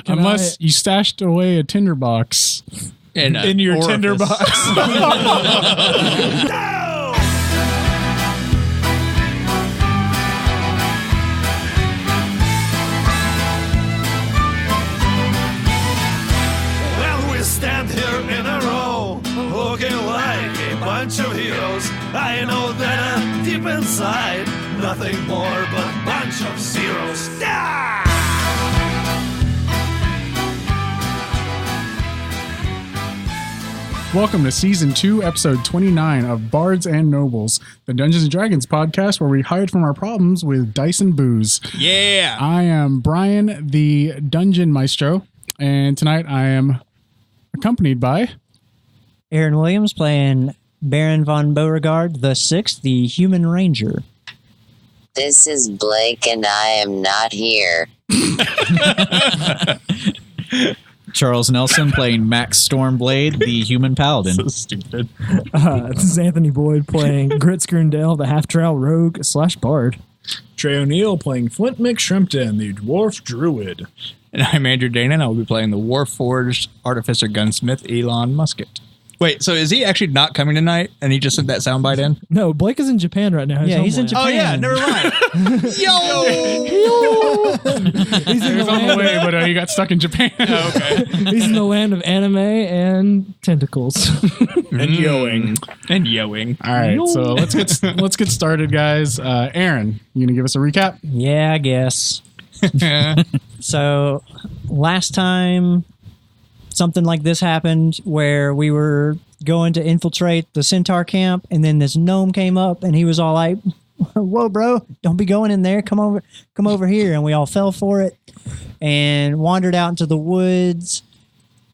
Unless you stashed away a tinderbox in your orifice. tinderbox. Well, we stand here in a row, looking like a bunch of heroes. I know that deep inside, nothing more but a bunch of zeros. Welcome to Season 2, Episode 29 of Bards and Nobles, the Dungeons & Dragons podcast where we hide from our problems with dice and booze. Yeah. I am Brian, the Dungeon Maestro, and tonight I am accompanied by... Aaron Williams playing Baron von Beauregard the Sixth, the Human Ranger. This is Blake and I am not here. Charles Nelson playing Max Stormblade, the Human Paladin. So stupid. This is Anthony Boyd playing Grit Scrundell, the half-drow rogue / bard. Trey O'Neill playing Flint McShrimpton, the dwarf druid. And I'm Andrew Dana, and I will be playing the Warforged Artificer Gunsmith, Elon Musket. Wait, so is he actually not coming tonight, and he just sent that soundbite in? No, Blake is in Japan right now. Yeah, he's in Japan. Oh, yeah, never mind. Yo! He's in He was on the way, but he got stuck in Japan. Oh, okay. He's in the land of anime and tentacles. And yoing. And yoing. All right, so let's get started, guys. Aaron, you gonna give us a recap? Yeah, I guess. So, last time something like this happened where we were going to infiltrate the Centaur camp, and then this gnome came up, and he was all like, "Whoa, bro, don't be going in there. Come over here." And we all fell for it and wandered out into the woods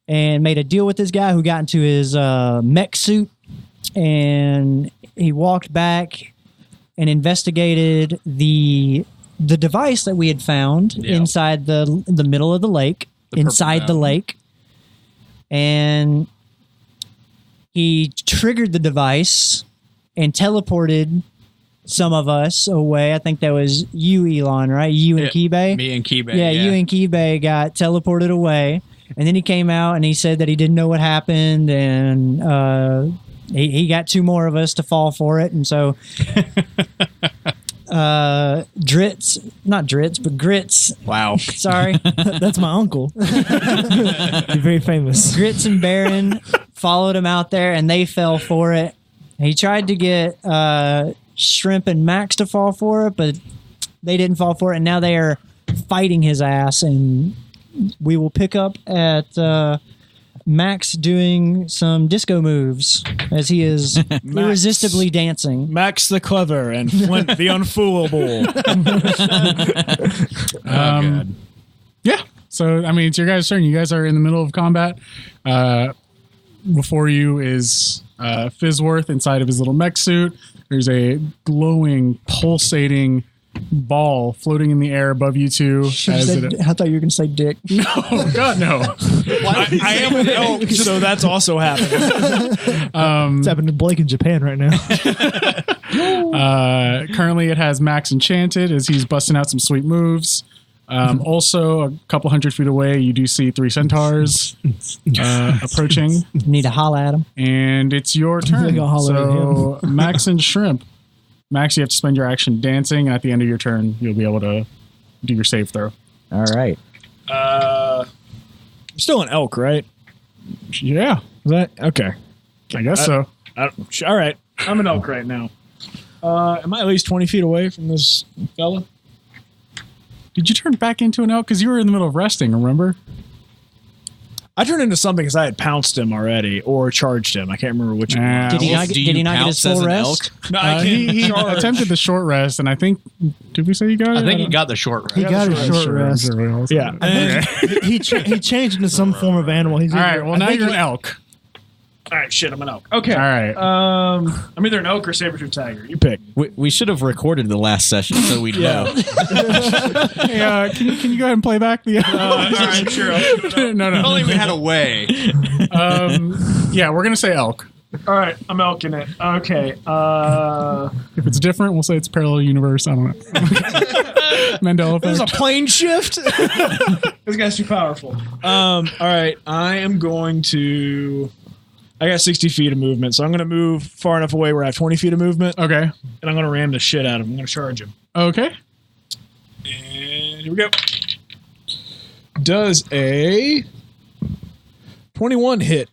and made a deal with this guy who got into his mech suit, and he walked back and investigated the device that we had found inside the middle of the lake, inside the lake. And he triggered the device and teleported some of us away. I think that was you, Elon, right? You and Kibay? Me and Kibay. Yeah, you and Kibay got teleported away. And then he came out and he said that he didn't know what happened. And he got two more of us to fall for it. And so... Grits. Wow. Sorry. That's my uncle. He's very famous. Grits and Baron followed him out there, and they fell for it. He tried to get Shrimp and Max to fall for it, but they didn't fall for it, and now they are fighting his ass, and we will pick up at Max doing some disco moves as he is irresistibly dancing. Max the Clever and Flint the Unfoolable. Yeah. So, I mean, it's your guys' turn. You guys are in the middle of combat. Before you is Fizzworth inside of his little mech suit. There's a glowing, pulsating ball floating in the air above you two. I thought you were going to say dick. No, God, no. I am an elk, so that's also happening. It's happening to Blake in Japan right now. Currently, it has Max enchanted as he's busting out some sweet moves. Also, a couple 100 feet away, you do see three centaurs approaching. Need to holla at him. And it's your turn. So, Max and Shrimp. Max, you have to spend your action dancing, and at the end of your turn, you'll be able to do your save throw. All right. I'm still an elk, right? Yeah. Is that okay? I guess so. All right. I'm an elk right now. Am I at least 20 feet away from this fella? Did you turn back into an elk? Because you were in the middle of resting, remember? I turned into something because I had pounced him already or charged him. I can't remember which one. Did he not get his full rest? No, I can't. He attempted the short rest, and I think... Did we say you got it? I think he got the short rest. He got his short rest. Yeah. He changed into some form of animal. All right, well, now you're an elk. All right, shit, I'm an elk. Okay. All right. I'm either an elk or saber-tooth tiger. You pick. We should have recorded the last session so we'd know. Hey, can you go ahead and play back the... All right, sure. No. If only we had a way. Yeah, we're going to say elk. All right, I'm milking it. Okay. If it's different, we'll say it's parallel universe. I don't know. Mandela There's a effect. plane shift. This guy's too powerful. All right, I am going to. I got 60 feet of movement, so I'm going to move far enough away where I have 20 feet of movement, Okay. and I'm going to ram the shit out of him. I'm going to charge him. Okay. And here we go. Does a 21 hit?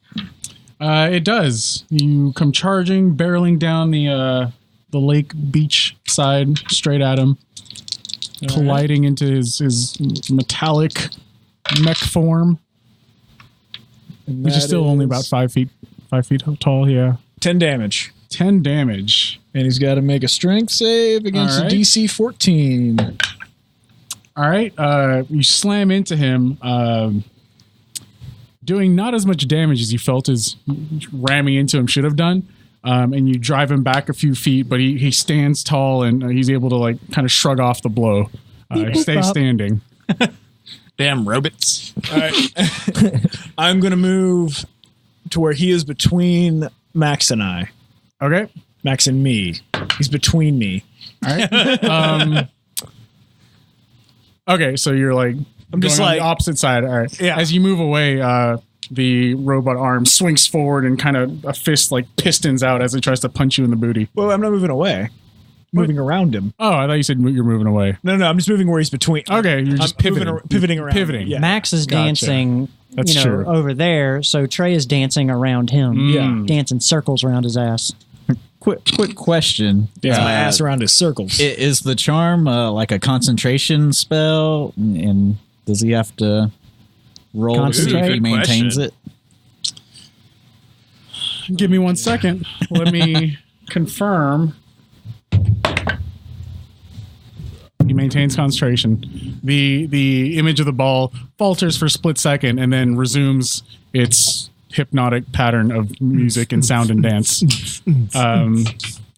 It does. You come charging, barreling down the lake beach side straight at him, colliding into his metallic mech form, And which is that still only about 5 feet tall. Yeah. 10 damage. 10 damage. And he's got to make a strength save against All right. a DC 14. All right. You slam into him, doing not as much damage as you felt as ramming into him should have done. And you drive him back a few feet, but he stands tall and he's able to like kind of shrug off the blow. He stays standing. Damn robots. All right. I'm going to move to where he is between Max and I. Okay. Max and me. He's between me. All right. Okay, so you're like I'm just going on like- the opposite side. All right. Yeah. As you move away, the robot arm swings forward and kind of a fist like pistons out as it tries to punch you in the booty. Well, I'm not moving away. Moving around him. Oh, I thought you said you're moving away. No, I'm just moving where he's between. Okay, you're just I'm moving pivoting around. Pivoting. Yeah. Max is Gotcha. dancing, That's true. over there. So Trey is dancing around him. Yeah. Dancing circles around his ass. Quick question. Dance my ass around his circles. Is the charm like a concentration spell? And does he have to roll to see if Concentrate? he maintains Question. it? Give me 1 second. Let me confirm. He maintains concentration. The image of the ball falters for a split second and then resumes its hypnotic pattern of music and sound and dance. Go ahead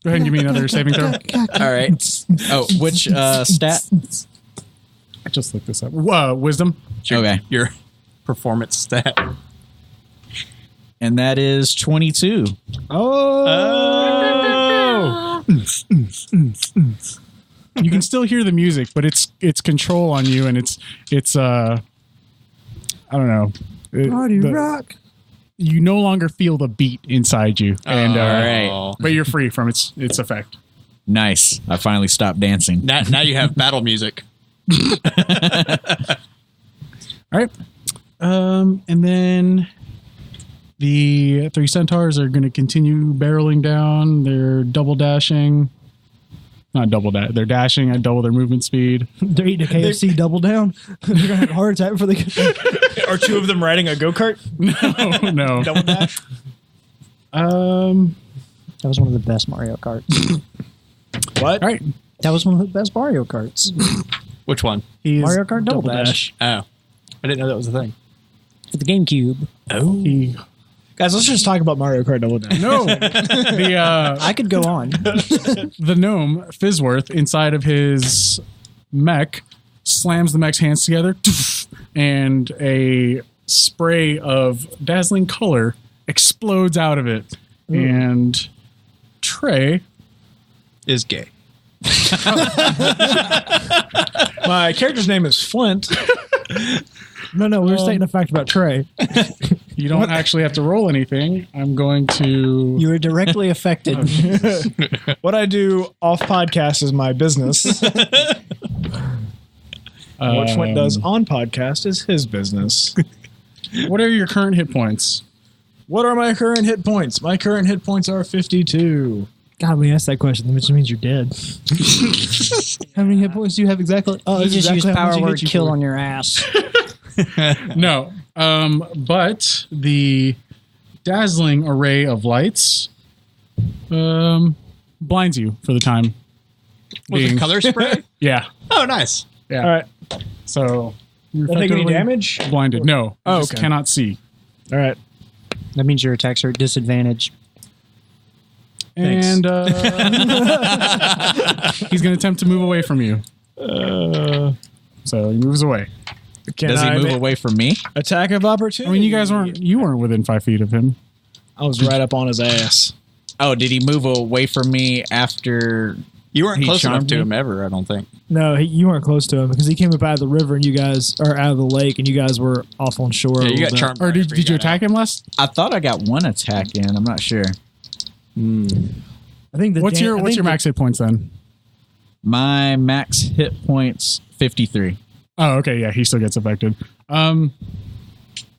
and give me another saving throw. All right. Oh, which stat? I just looked this up. Wisdom. Okay. Your performance stat. And that is 22. Oh. You can still hear the music, but it's control on you, and it's I don't know. Party rock. You no longer feel the beat inside you, and right. but you're free from its effect. Nice. I finally stopped dancing. Now you have battle music. All right, and then the 3 centaurs are going to continue barreling down. They're double dashing. Not double dash. They're dashing at double their movement speed. They're eating a KFC double down. They're gonna have a heart attack before they get. Are two of them riding a go-kart? No. Double dash? That was one of the best Mario Karts. What? All right. That was one of the best Mario Karts. Which one? He's Mario Kart Double Dash. Oh, I didn't know that was a thing. For the GameCube. He, Guys, let's just talk about Mario Kart Double Dash. no. The I could go on. the gnome Fizzworth inside of his mech slams the mech's hands together, and a spray of dazzling color explodes out of it. And Trey Is gay. My character's name is Flint. No, we're stating a fact about Trey. You don't actually have to roll anything. I'm going to. You were directly affected. What I do off podcast is my business. What Flint does on podcast is his business. What are your current hit points? What are my current hit points? My current hit points are 52. God, when you ask that question, that just means you're dead. How many hit points do you have exactly? Oh, You that's just exactly use how much power he hit word you kill for. on your ass. No. But the dazzling array of lights blinds you for the time. Was it color spray? Yeah. Oh, nice. Yeah. All right. So you're Don't take any effectively damage? blinded. No. Oh, You just okay. cannot see. All right. That means your attacks are at disadvantage. Thanks. And he's going to attempt to move away from you. So he moves away. Can Does he I move ma- away from me? Attack of opportunity. I mean, you weren't within 5 feet of him. I was right up on his ass. Oh, did he move away from me after? You weren't He close enough charmed to me? him ever, I don't think. No, you weren't close to him because he came up out of the river and you guys are out of the lake and you guys were off on shore. Yeah, a you little got bit. charmed. Or right after did you got attack him last? I thought I got one attack in. I'm not sure. I think the What's your max hit points then? My max hit points 53. Oh, okay, yeah, he still gets affected.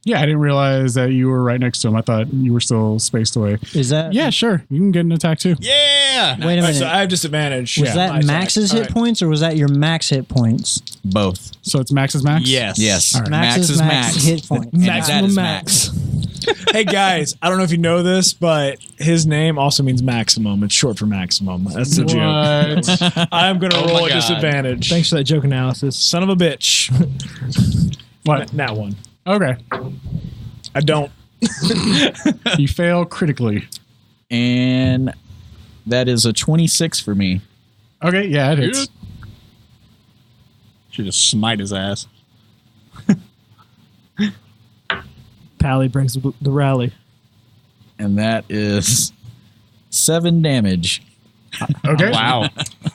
Yeah, I didn't realize that you were right next to him. I thought you were still spaced away. Is that? Yeah, sure. You can get an attack too. Yeah! Wait a All right, minute. so I have disadvantage. Was that Max's hit points or was that your max hit points? Both. So it's max's max? Yes. Yes. All right. Max is max hit points. And Maximum that is max. Hey guys, I don't know if you know this, but his name also means maximum. It's short for maximum. That's the joke. What? I'm gonna Oh my roll at God. disadvantage. Thanks for that joke analysis. Son of a bitch. What? That one. Okay. I don't. You fail critically. And that is a 26 for me. Okay, yeah, it hits. Should just smite his ass. Pally brings the rally. And that is 7 damage. Okay. Wow.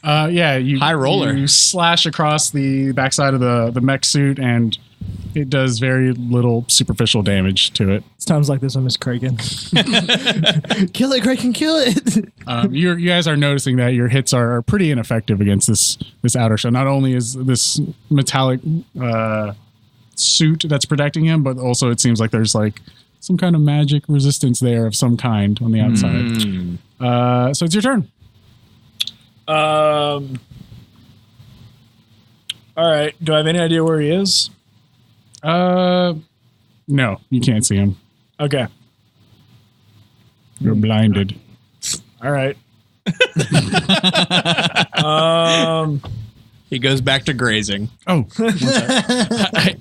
Yeah, you High roller. You slash across the backside of the mech suit, and it does very little superficial damage to it. It's times like this I miss Kraken. Kill it, Kraken, kill it. You guys are noticing that your hits are pretty ineffective against this outer shell. Not only is this metallic suit that's protecting him, but also it seems like there's like some kind of magic resistance there of some kind on the outside. So it's your turn. All right. Do I have any idea where he is? No, you can't see him. Okay. You're blinded. All right. He goes back to grazing. Oh,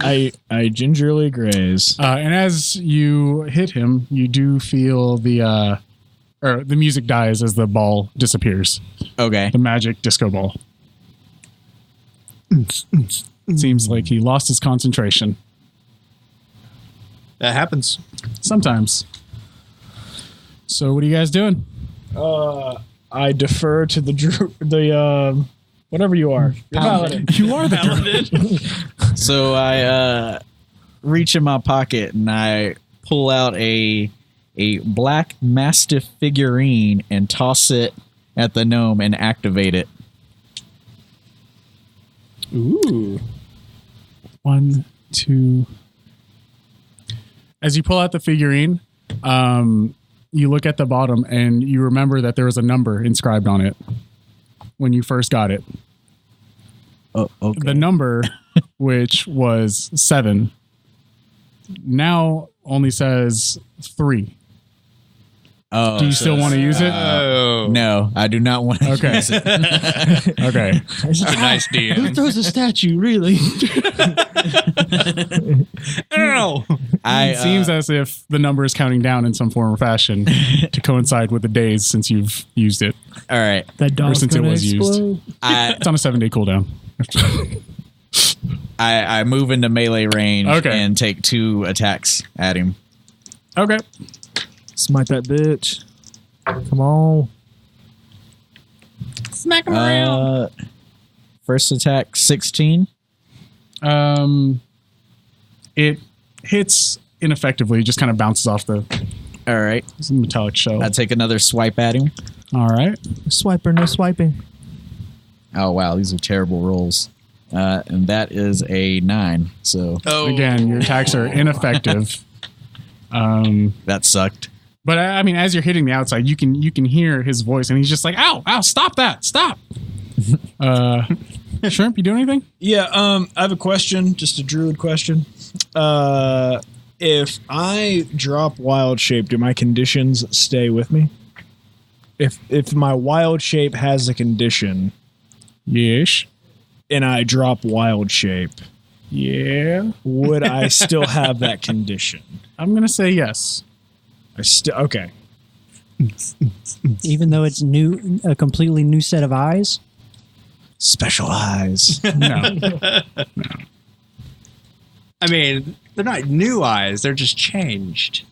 I gingerly graze. and as you hit him, you do feel the music dies as the ball disappears. Okay. The magic disco ball. It seems like he lost his concentration. That happens. Sometimes. So what are you guys doing? I defer to the whatever you are. You're paladin. You are the druid. So I reach in my pocket and I pull out a black mastiff figurine and toss it at the gnome and activate it. Ooh. 1, 2. As you pull out the figurine, you look at the bottom and you remember that there was a number inscribed on it when you first got it. Oh, okay. The number, which was 7, now only says 3. Oh, Do you still want to use it? Oh. No, I do not want to Okay. use it. Okay. It's a nice Who DM. throws a statue, really? Ow! It seems as if the number is counting down in some form or fashion to coincide with the days since you've used it. All right. That dog's since it gonna was used. explode. It's on a 7-day cooldown. I move into melee range Okay. and take 2 attacks at him. Okay. Smite that bitch. Come on. Smack him around. First attack 16. It hits ineffectively, just kind of bounces off the All right. metallic shell. I take another swipe at him. All right. Swiper, no swiping. Oh wow, these are terrible rolls. And that is a 9. So Oh. Again, your attacks are ineffective. that sucked. But I mean, as you're hitting the outside, you can hear his voice, and he's just like, "Ow, ow, stop that, stop!" Shrimp, you do anything? Yeah. I have a question. Just a druid question. If I drop wild shape, do my conditions stay with me? If my wild shape has a condition, Yes. and I drop wild shape, Yeah. would I still have that condition? I'm gonna say yes. I still okay. Even though it's a completely new set of eyes. Special eyes. No. I mean, they're not new eyes. They're just changed.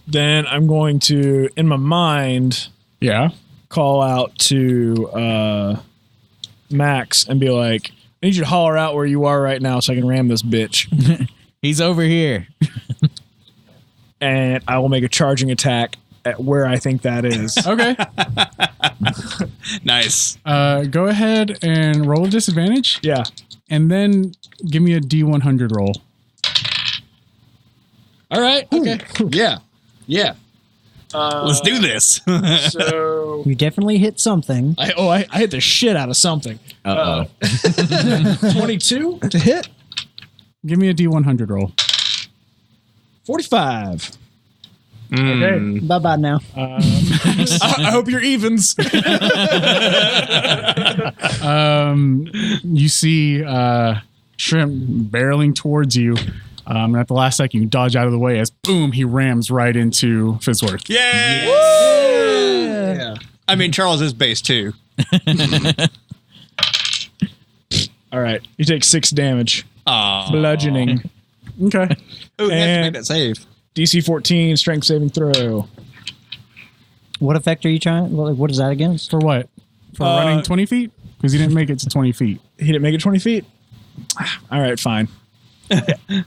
Then I'm going to, in my mind, Yeah. call out to Max and be like, I need you to holler out where you are right now so I can ram this bitch. He's over here. And I will make a charging attack at where I think that is. Okay. Nice. Go ahead and roll a disadvantage, Yeah. and then give me a D100 roll. All right. Okay. Yeah. Yeah. Let's do this. So You definitely hit something. I hit the shit out of something. 22 to hit. Give me a D100 roll. 45. Okay. Bye bye now. I hope you're evens. You see Shrimp barreling towards you. And at the last second, you dodge out of the way as boom, he rams right into Fizzworth. Yay! Yeah. I mean, Charles is base too. All right. You take 6 damage. Aw. Bludgeoning. Okay. Ooh, you have to And- make that save. DC 14, strength saving throw. What effect are you trying? What is that against? For what? For running 20 feet? Because he didn't make it to 20 feet. He didn't make it 20 feet? All right, fine.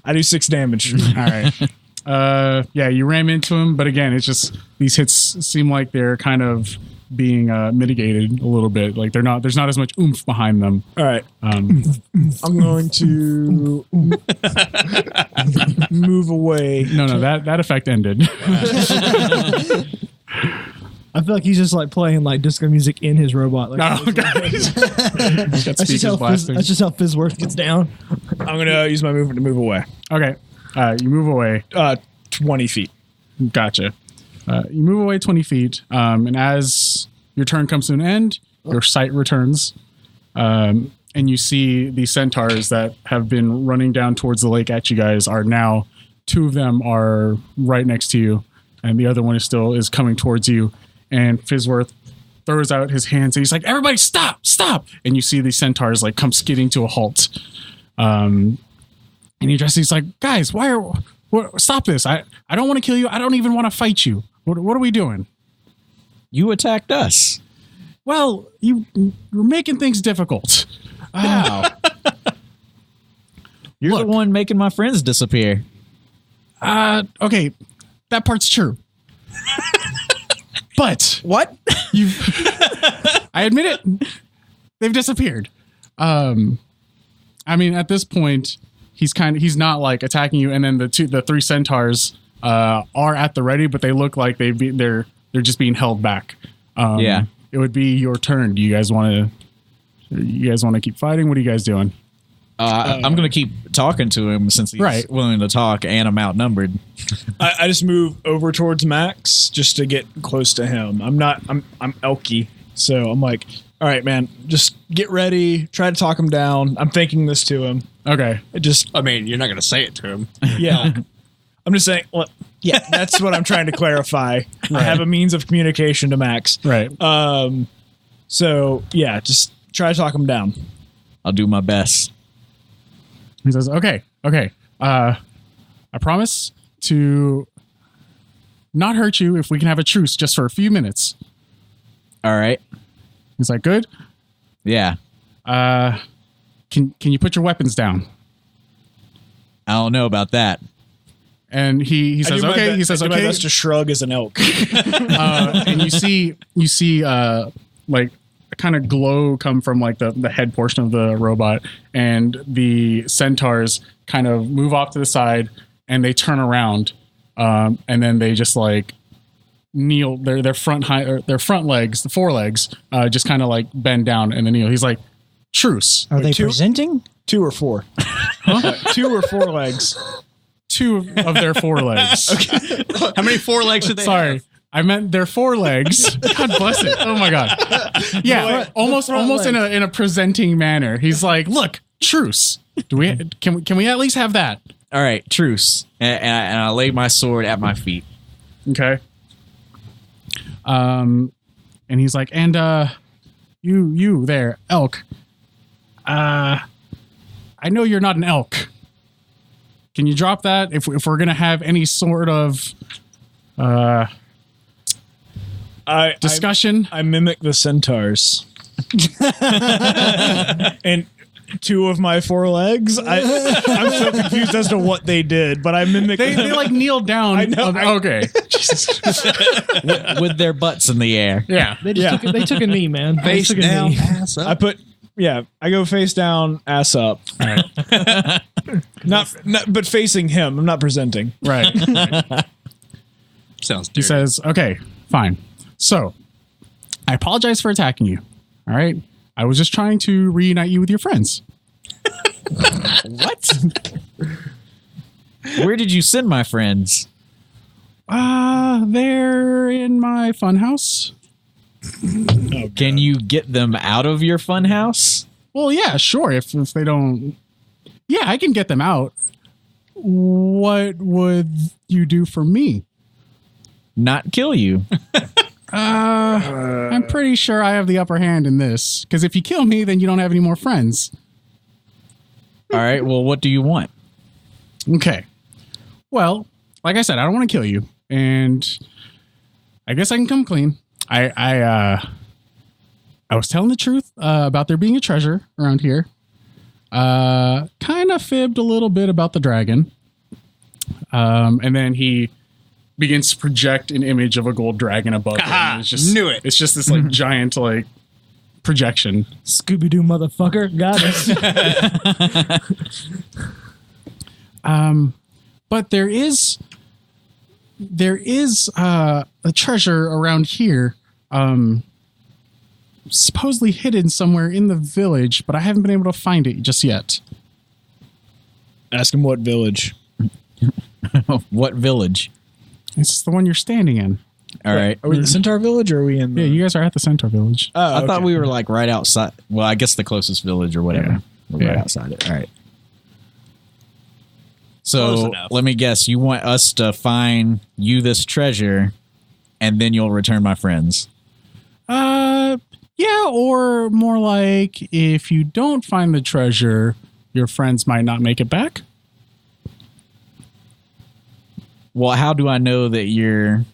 I do 6 damage. All right. Yeah, you ram into him, but again, it's just these hits seem like they're kind of being mitigated a little bit. Like there's not as much oomph behind them. All right. I'm going to move away. No, that effect ended. I feel like he's just like playing like disco music in his robot. Like, Oh, God. He's got that's, just speakers how blasting. that's just how Fizzworth gets down. I'm going to use my movement to move away. Okay. You move away. 20 feet. Gotcha. You move away 20 feet, and as your turn comes to an end, your sight returns, and you see the centaurs that have been running down towards the lake at you guys are now, 2 of them are right next to you, and the other one is coming towards you, and Fizzworth throws out his hands, and he's like, everybody stop! And you see the centaurs like come skidding to a halt. And he's like, guys, stop this. I don't want to kill you. I don't even want to fight you. What are we doing? You attacked us. Well, you're making things difficult. Wow. You're Look. the one making my friends disappear. Okay, that part's true. But What? I admit it, they've disappeared. I mean, at this point, he's not like attacking you, and then the 3 centaurs are at the ready, but they look like they're just being held back. Yeah. It would be your turn. Do you guys want to keep fighting? What are you guys doing? I'm going to keep talking to him since he's Right. willing to talk and I'm outnumbered. I just move over towards Max just to get close to him. I'm elky. So I'm like, all right, man, just get ready. Try to talk him down. I'm thinking this to him. Okay. I mean, you're not going to say it to him. Yeah. I'm just saying, well, yeah, that's what I'm trying to clarify. I have a means of communication to Max. Right. So yeah, just try to talk him down. I'll do my best. He says, okay. I promise to not hurt you if we can have a truce just for a few minutes. All right. He's like, good. Yeah. Can you put your weapons down? I don't know about that. And he says, okay. He says, I do my okay. best to shrug as an elk. And you see like a kind of glow come from like the head portion of the robot, and the centaurs kind of move off to the side and they turn around, and then they just like kneel. Their front legs, the forelegs, just kind of like bend down and then kneel. He's like, truce. Are they 2? presenting? 2 or 4? 2 or 4 legs. 2 of their forelegs. How many 4 legs did they Sorry. have? I meant their forelegs. God bless it. Oh my God. Yeah, almost in a presenting manner. He's like, look, truce. Can we at least have that? All right. Truce. And I lay my sword at my feet. Okay. And he's like, and you there, elk. I know you're not an elk. Can you drop that if we're gonna have any sort of Discussion. I mimic the centaurs. And 2 of my 4 legs. I'm so confused as to what they did, but I mimic them. They like kneel down. I know. Okay. with their butts in the air. Yeah. They took a knee, man. They Face took a down, knee. ass up. I go face down, ass up. All right. Not, but facing him. I'm not presenting. Right. Sounds He dirty. says, okay, fine. So, I apologize for attacking you. All right. I was just trying to reunite you with your friends. What? Where did you send my friends? They're in my funhouse. Can you get them out of your funhouse? Well, yeah, sure. If they don't, yeah, I can get them out. What would you do for me? Not kill you. I'm pretty sure I have the upper hand in this. Because if you kill me, then you don't have any more friends. All right. Well, what do you want? Okay. Well, like I said, I don't want to kill you, and I guess I can come clean. I was telling the truth about there being a treasure around here. Kind of fibbed a little bit about the dragon. And then he begins to project an image of a gold dragon above him. Aha, It's just, knew it. It's just this like giant like projection. Scooby-Doo motherfucker. Got it. But there is a treasure around here, supposedly hidden somewhere in the village, but I haven't been able to find it just yet. Ask him what village. What village? It's the one you're standing in. All right. Are we in the Centaur village or are we in the... Yeah, you guys are at the Centaur village. Oh, I thought okay. we were like right outside. Well, I guess the closest village or whatever. Yeah. We're right Yeah. outside it. All right. Close So enough. let me guess. You want us to find you this treasure, and then you'll return my friends. Yeah, or more like if you don't find the treasure, your friends might not make it back. Well, how do I know that you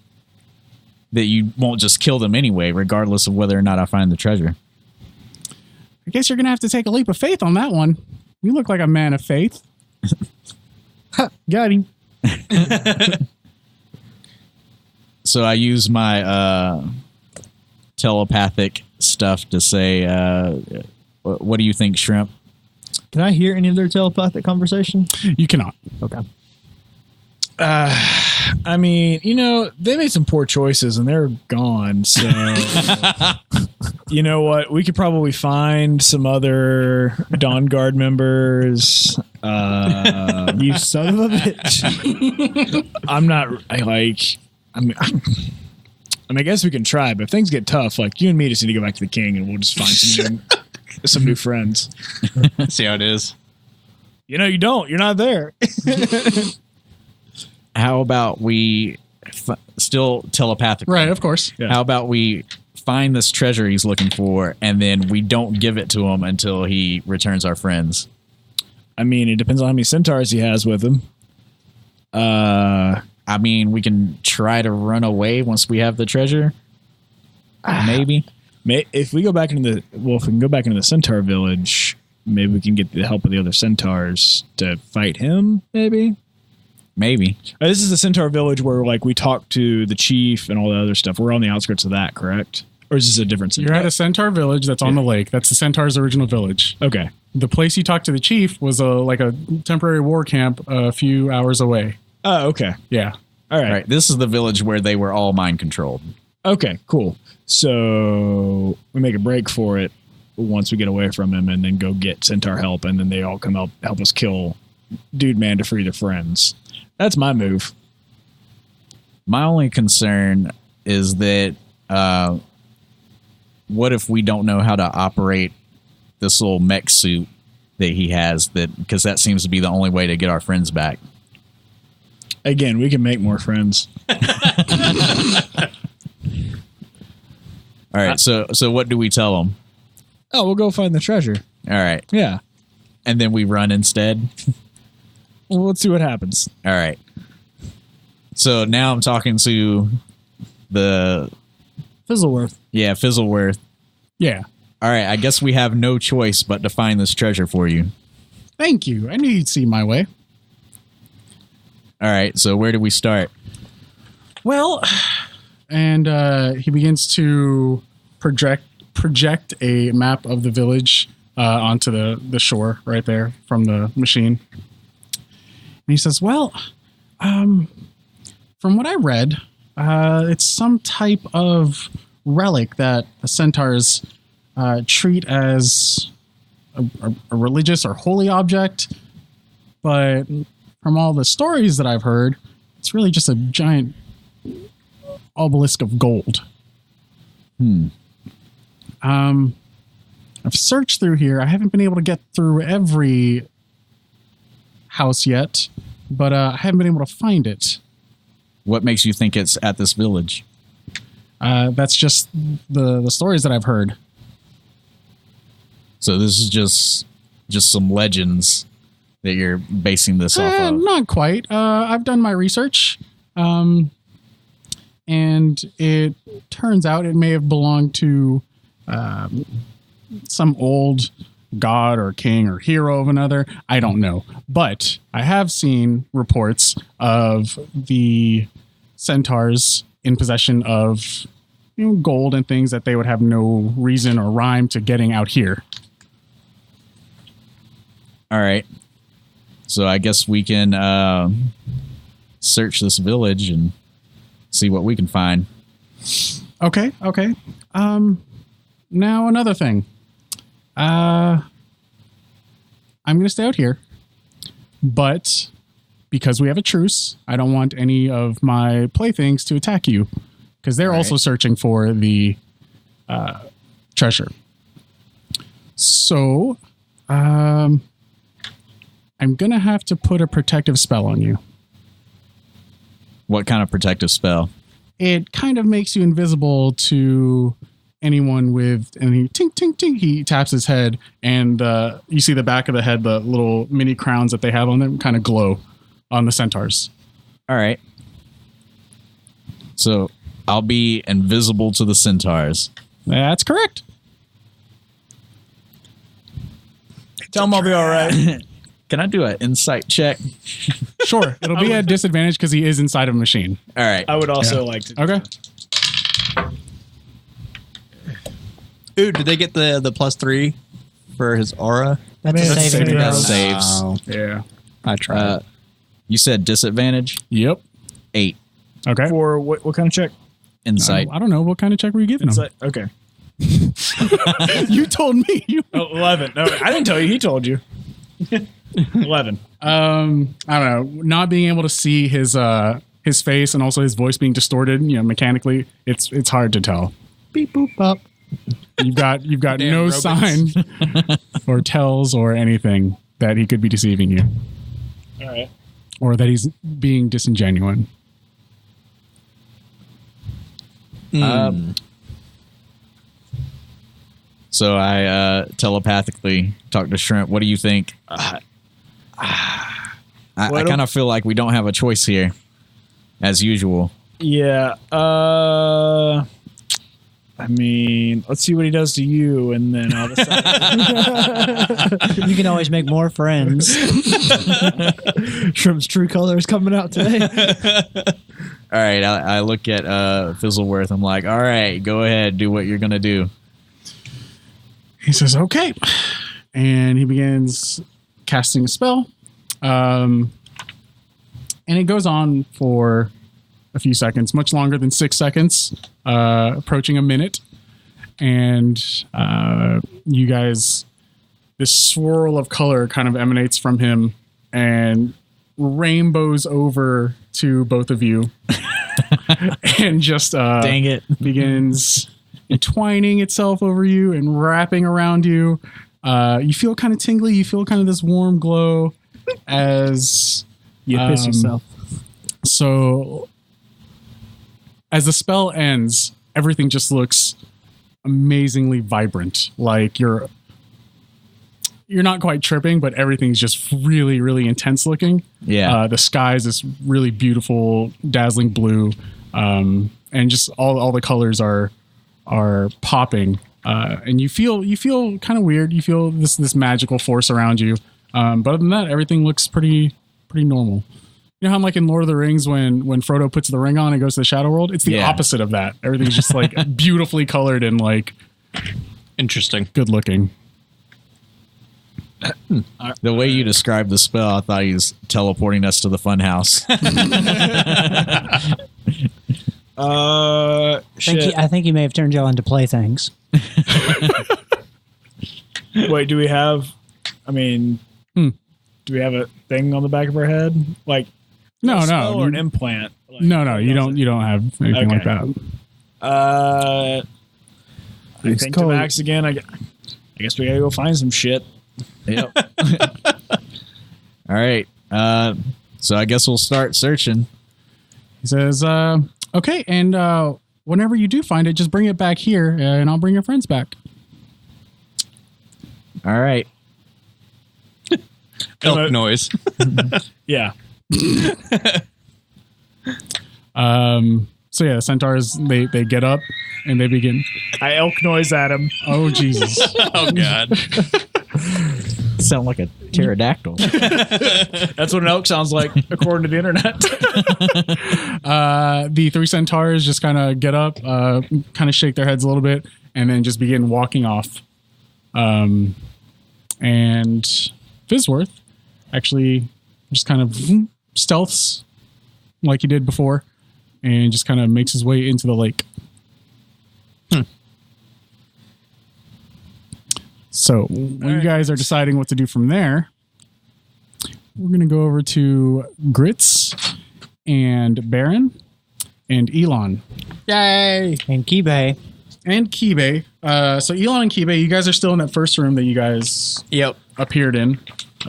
won't just kill them anyway, regardless of whether or not I find the treasure? I guess you're gonna have to take a leap of faith on that one. You look like a man of faith. Got him. So I use my telepathic stuff to say, what do you think, Shrimp? Can I hear any of their telepathic conversation? You cannot. Okay. I mean, they made some poor choices and they're gone. So, you know what? We could probably find some other Dawnguard members. You son of a bitch. I guess we can try, but if things get tough, like you and me just need to go back to the king and we'll just find some new friends. See how it is. You don't. You're not there. How about we still telepathically? Right, of course. Yeah. How about we find this treasure he's looking for, and then we don't give it to him until he returns our friends? I mean, it depends on how many centaurs he has with him. I mean, we can try to run away once we have the treasure. Maybe. If we can go back into the centaur village, maybe we can get the help of the other centaurs to fight him. Maybe. This is the centaur village where like we talked to the chief and all the other stuff. We're on the outskirts of that, correct? Or is this a different centaur? You're at a Centaur village that's on the lake. That's the Centaur's original village. Okay. The place you talked to the chief was a temporary war camp a few hours away. Oh, okay. Yeah. All right. All right. This is the village where they were all mind controlled. Okay, cool. So we make a break for it once we get away from him and then go get centaur help, and then they all come help us kill Dude Man to free their friends. That's my move. My only concern is that what if we don't know how to operate this little mech suit that he has? Because that seems to be the only way to get our friends back. Again, we can make more friends. All right. So what do we tell them? Oh, we'll go find the treasure. All right. Yeah. And then we run instead. Well, let's see what happens. All right. So now I'm talking to the Fizzleworth. Fizzleworth. Yeah. All right, I guess we have no choice but to find this treasure for you. Thank you. I knew you'd see my way. All right, so where do we start? Well, and he begins to project a map of the village onto the shore right there from the machine. And he says, well, from what I read, it's some type of relic that the centaurs treat as a religious or holy object. But from all the stories that I've heard, it's really just a giant obelisk of gold. I've searched through here. I haven't been able to get through every house yet, but I haven't been able to find it. What makes you think it's at this village? That's just the stories that I've heard. So this is just some legends that you're basing this off of? Not quite. I've done my research, and it turns out it may have belonged to some old god or king or hero of another. I don't know. But I have seen reports of the centaurs in possession of gold and things that they would have no reason or rhyme to getting out here. All right. So I guess we can search this village and see what we can find. Okay. Now another thing. I'm going to stay out here, but because we have a truce, I don't want any of my playthings to attack you because they're also searching for the treasure. So, I'm going to have to put a protective spell on you. What kind of protective spell? It kind of makes you invisible to anyone with, and he tink, tink, tink, he taps his head, and you see the back of the head, the little mini crowns that they have on them kind of glow on the centaurs. All right. So I'll be invisible to the centaurs. That's correct. Tell them I'll be all right. Can I do an insight check? Sure. It'll be at disadvantage because he is inside of a machine. All right. I would also like to. Okay. Ooh, did they get the +3 for his aura? That's a saving throw. That saves. Oh, Yeah. I tried. You said disadvantage? Yep. 8. Okay. For what kind of check? Insight. I don't know. What kind of check were you giving him? Okay. You told me. 11. No, I didn't tell you. He told you. 11. I don't know. Not being able to see his face and also his voice being distorted, mechanically, it's hard to tell. Beep boop pop. You've got Damn no robots. sign or tells or anything that he could be deceiving you. All right. Or that he's being disingenuine. So I telepathically talk to Shrimp. What do you think? I kind of feel like we don't have a choice here, as usual. Yeah. I mean, let's see what he does to you, and then I'll decide. You can always make more friends. Shrimp's true colors coming out today. All right, I look at Fizzleworth. I'm like, all right, go ahead, do what you're gonna do. He says, okay. And he begins casting a spell. And it goes on for a few seconds, much longer than 6 seconds, approaching a minute. And you guys, this swirl of color kind of emanates from him and rainbows over to both of you. And just Dang it. begins entwining itself over you and wrapping around you. You feel kind of tingly. You feel kind of this warm glow as You piss yourself. So as the spell ends, everything just looks amazingly vibrant. Like you're not quite tripping, but everything's just really, really intense looking. Yeah. The sky is this really beautiful, dazzling blue, and just all the colors are popping. And you feel kind of weird. You feel this magical force around you. But other than that, everything looks pretty normal. You know how like in Lord of the Rings when Frodo puts the ring on and goes to the Shadow World? It's the opposite of that. Everything's just like beautifully colored and like Interesting. good looking. The way you described the spell, I thought he was teleporting us to the fun house. I think he may have turned y'all into playthings. Wait, do we have? I mean, do we have a thing on the back of our head? Like, No, or an implant? Like, No, you don't have anything like that. I think to called- Max again. I guess we gotta go find some shit. Yep. All right. So I guess we'll start searching. He says, okay, and whenever you do find it, just bring it back here, and I'll bring your friends back. All right. Elk noise. Yeah. So yeah, the centaurs they get up and they begin. I elk noise at him. Oh Jesus! Oh God. Sound like a pterodactyl. That's what an elk sounds like, according to the internet. The three centaurs just kind of get up, kind of shake their heads a little bit, and then just begin walking off. And Fizzworth actually just kind of stealths like he did before, and just kind of makes his way into the lake. So when you guys are deciding what to do from there, we're going to go over to Grits and Baron and Elon. Yay. And Kibe. And Kibe. So Elon and Kibe, you guys are still in that first room that you guys appeared in.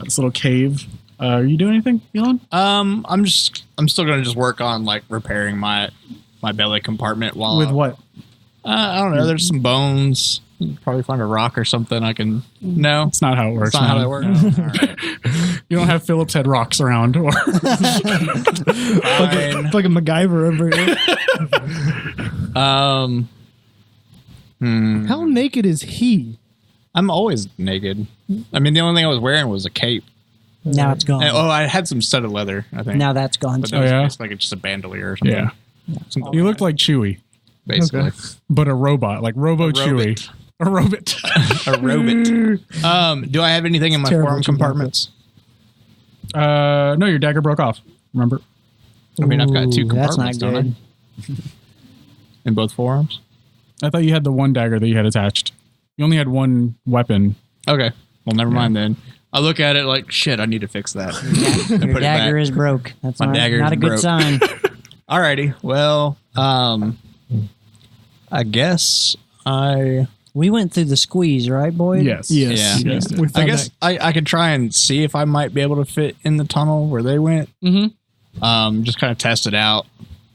This little cave. Are you doing anything, Elon? I'm still gonna just work on like repairing my belly compartment while With what? I don't know. There's some bones. Probably find a rock or something. I can. No, That's not how it works. that's not how that man. works. All right. You don't have Phillips head rocks around. Or Fine. Fucking MacGyver over here. How naked is he? I'm always naked. I mean, the only thing I was wearing was a cape. Now it's gone. And, I had some studded leather. I think. Now that's gone. But too. that was yeah? basically like just a bandolier or something. yeah, Something you like looked like Chewie, that, basically. but a robot, like Robo Chewie. A robot. A robot. Do I have anything in my Terrible forearm to compartments? No, your dagger broke off. Remember? I mean, I've got two Ooh, that's compartments, not don't I? In both forearms? I thought you had the one dagger that you had attached. You only had one weapon. Okay. Well, never mind then. I look at it like, shit, I need to fix that. And Your put it dagger back. is broke. That's My dagger not is a good broke. sign. Alrighty. Well, I guess We went through the squeeze, right, boys? Yes. Yeah. You guys did. We I found guess I could try and see if I might be able to fit in the tunnel where they went. Mm-hmm. Just kind of test it out,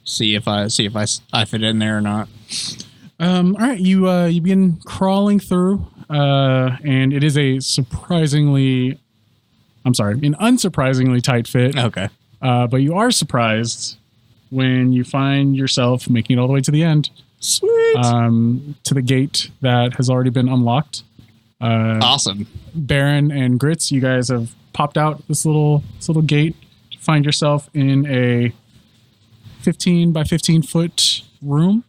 see if I fit in there or not. All right, you begin crawling through, and it is an unsurprisingly tight fit. Okay. But you are surprised when you find yourself making it all the way to the end, Sweet. to the gate that has already been unlocked. Awesome. Baron and Grits, you guys have popped out this little gate to find yourself in a 15 by 15 foot room.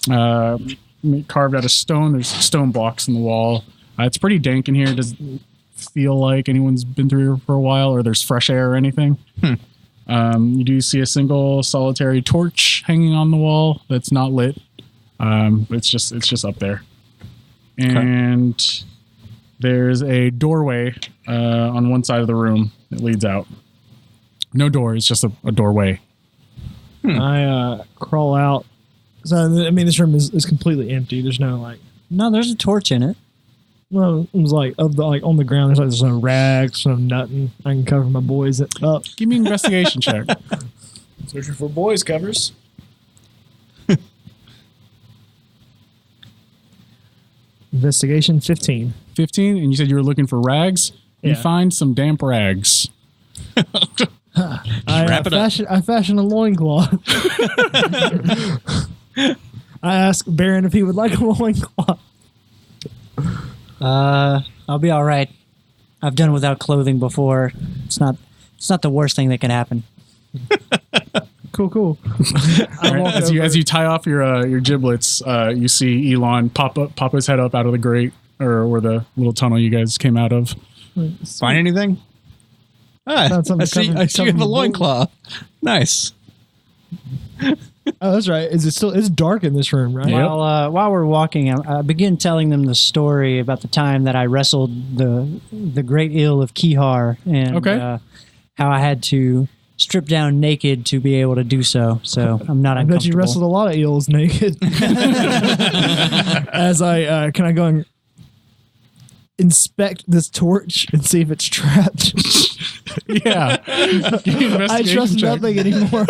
Carved out of stone. There's stone blocks in the wall. It's pretty dank in here. It doesn't feel like anyone's been through here for a while, or there's fresh air or anything. You do see a single solitary torch hanging on the wall that's not lit. It's just up there. And there's a doorway on one side of the room that leads out. No door. It's just a doorway. I crawl out. So I mean, this room is completely empty. There's no like. No, there's a torch in it. Well, it was like on the ground. There's no rags, no nothing. I can cover my boys up. Give me an investigation check. Searching for boys covers. Investigation 15. 15, and you said you were looking for rags. You Yeah. find some damp rags. Wrap it up. I fashion a loincloth. I asked Baron if he would like a loincloth. I'll be all right. I've done without clothing before. It's not the worst thing that can happen. Cool. All right, as you tie off your giblets, you see Elon pop his head up out of the grate, or where the little tunnel you guys came out of. Find anything? Found something I see you covered have a in loincloth. Nice. Oh, that's right. It's dark in this room, right? Yep. While we're walking, I begin telling them the story about the time that I wrestled the great eel of Kihar, and how I had to strip down naked to be able to do so. So I'm not I uncomfortable. bet you wrestled a lot of eels naked. As can I go and inspect this torch and see if it's trapped? Yeah. I trust nothing anymore.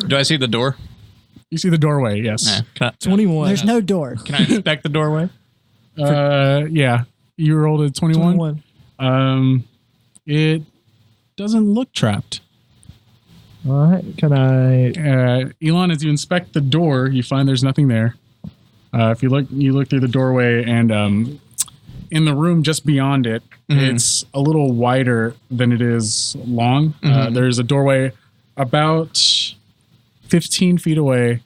Do I see the door? You see the doorway, yes. Can 21. There's no door. I inspect the doorway? Yeah. You rolled a 21. It doesn't look trapped. All right. Can I? Elon, as you inspect the door, you find there's nothing there. If you look through the doorway, and in the room just beyond it, it's a little wider than it is long. There's a doorway about 15 feet away.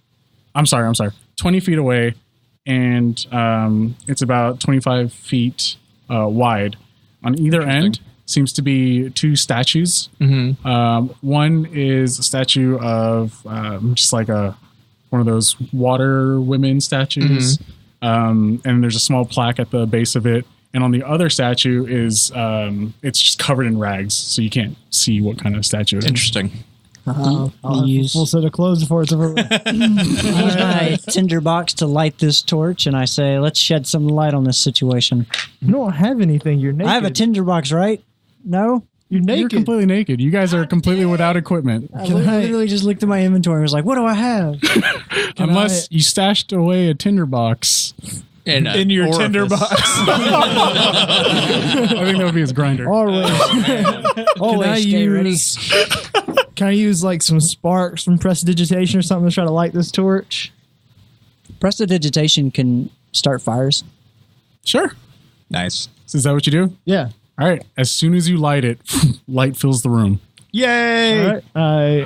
I'm sorry, 20 feet away, and it's about 25 feet wide. On either end seems to be two statues. One is a statue of just like one of those water women statues. And there's a small plaque at the base of it. And on the other statue is it's just covered in rags, so you can't see what kind of statue it is. Interesting. I'll have a full set of clothes before it's over. I use my tinderbox to light this torch, and I say, let's shed some light on this situation. You don't have anything. You're naked. I have a tinderbox, right? No? You're naked. You're completely naked. You guys are completely without equipment. I literally just looked at my inventory and was like, what do I have? Unless you stashed away a tinderbox. In your orifice. tinderbox. I think that would be his grinder. Always Always stay ready. Can I use like some sparks from prestidigitation or something to try to light this torch? Prestidigitation can start fires. Sure. Nice. So is that what you do? Yeah. All right. As soon as you light it, light fills the room. Yay! All right. I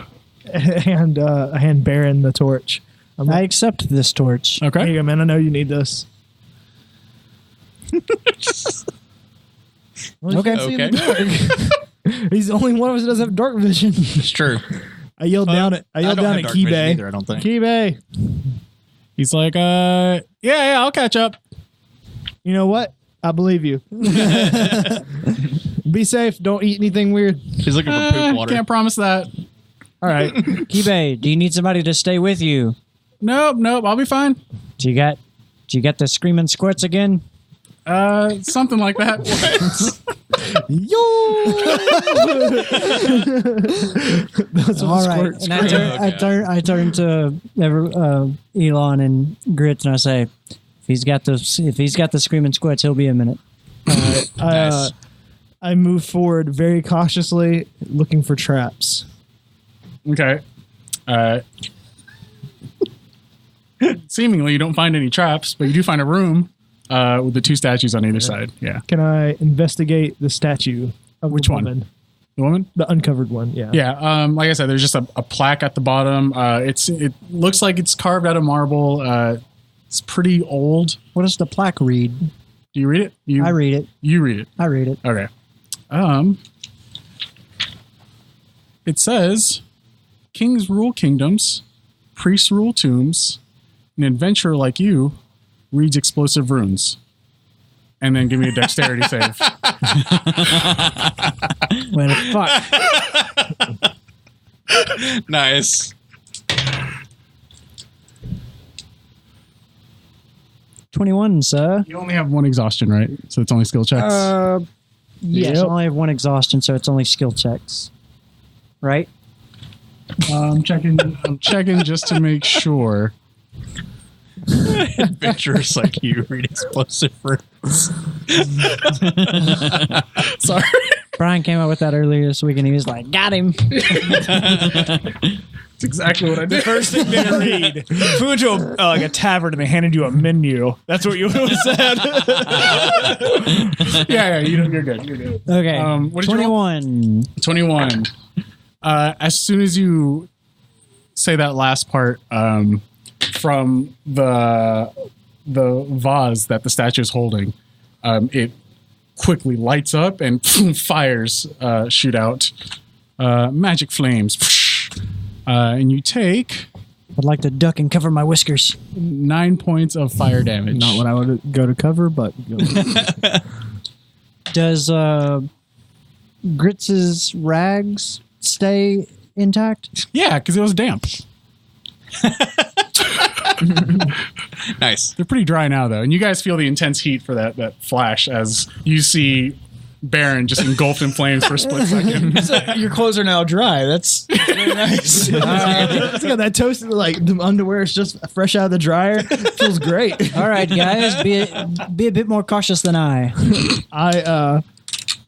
hand Baron the torch. I accept this torch. Here Okay. you go, man. I know you need this. Well, you can't see in the dark. He's the only one of us that doesn't have dark vision. It's true. I yelled down at I don't down have at dark vision Keybay. either, I don't think. Keybay, He's like, yeah, I'll catch up. you know what? I believe you. Be safe. Don't eat anything weird. He's looking for poop water. Can't promise that. All right. Kibay, do you need somebody to stay with you? Nope. I'll be fine. Do you got the screaming squirts again? Something like that. All right. And I turn to Elon and Grit, and I say, if he's got the screaming squirts, he'll be a minute. Nice. I move forward very cautiously, looking for traps. Okay. Seemingly, you don't find any traps, but you do find a room with the two statues on either side. Yeah. Can I investigate the statue of Which the one? woman? The woman? The uncovered one, yeah. Yeah. Like I said, there's just a plaque at the bottom. It looks like it's carved out of marble. It's pretty old. What does the plaque read? Do you read it? I read it. You read it. I read it. Okay. It says, "Kings rule kingdoms, priests rule tombs. An adventurer like you reads explosive runes." And then give me a dexterity save. Well, fuck. Nice. 21, sir. You only have one exhaustion, right? So it's only skill checks. Yes, Yep. I only have one exhaustion, so it's only skill checks. Right? I'm checking just to make sure. Adventurers like you read explosive runes. Sorry. Brian came up with that earlier this week, and he was like, "Got him." That's exactly what I did. First thing they read. If we went to like a tavern and they handed you a menu, that's what you would have said. Yeah, you're good. You're good. Okay, What did you roll? 21. 21. As soon as you say that last part, from the vase that the statue is holding, it quickly lights up and fires shoot out magic flames. And you take I'd like to duck and cover my whiskers. 9 points of fire damage. Not what I would go to cover, but Does Gritz's rags stay intact? Yeah, because it was damp. Nice. They're pretty dry now, though. And you guys feel the intense heat for that flash as you see Baron just engulfed in flames for a split second. So your clothes are now dry. That's very nice. it's got that toasted, like the underwear is just fresh out of the dryer. Feels great. All right, guys, be a bit more cautious than I. I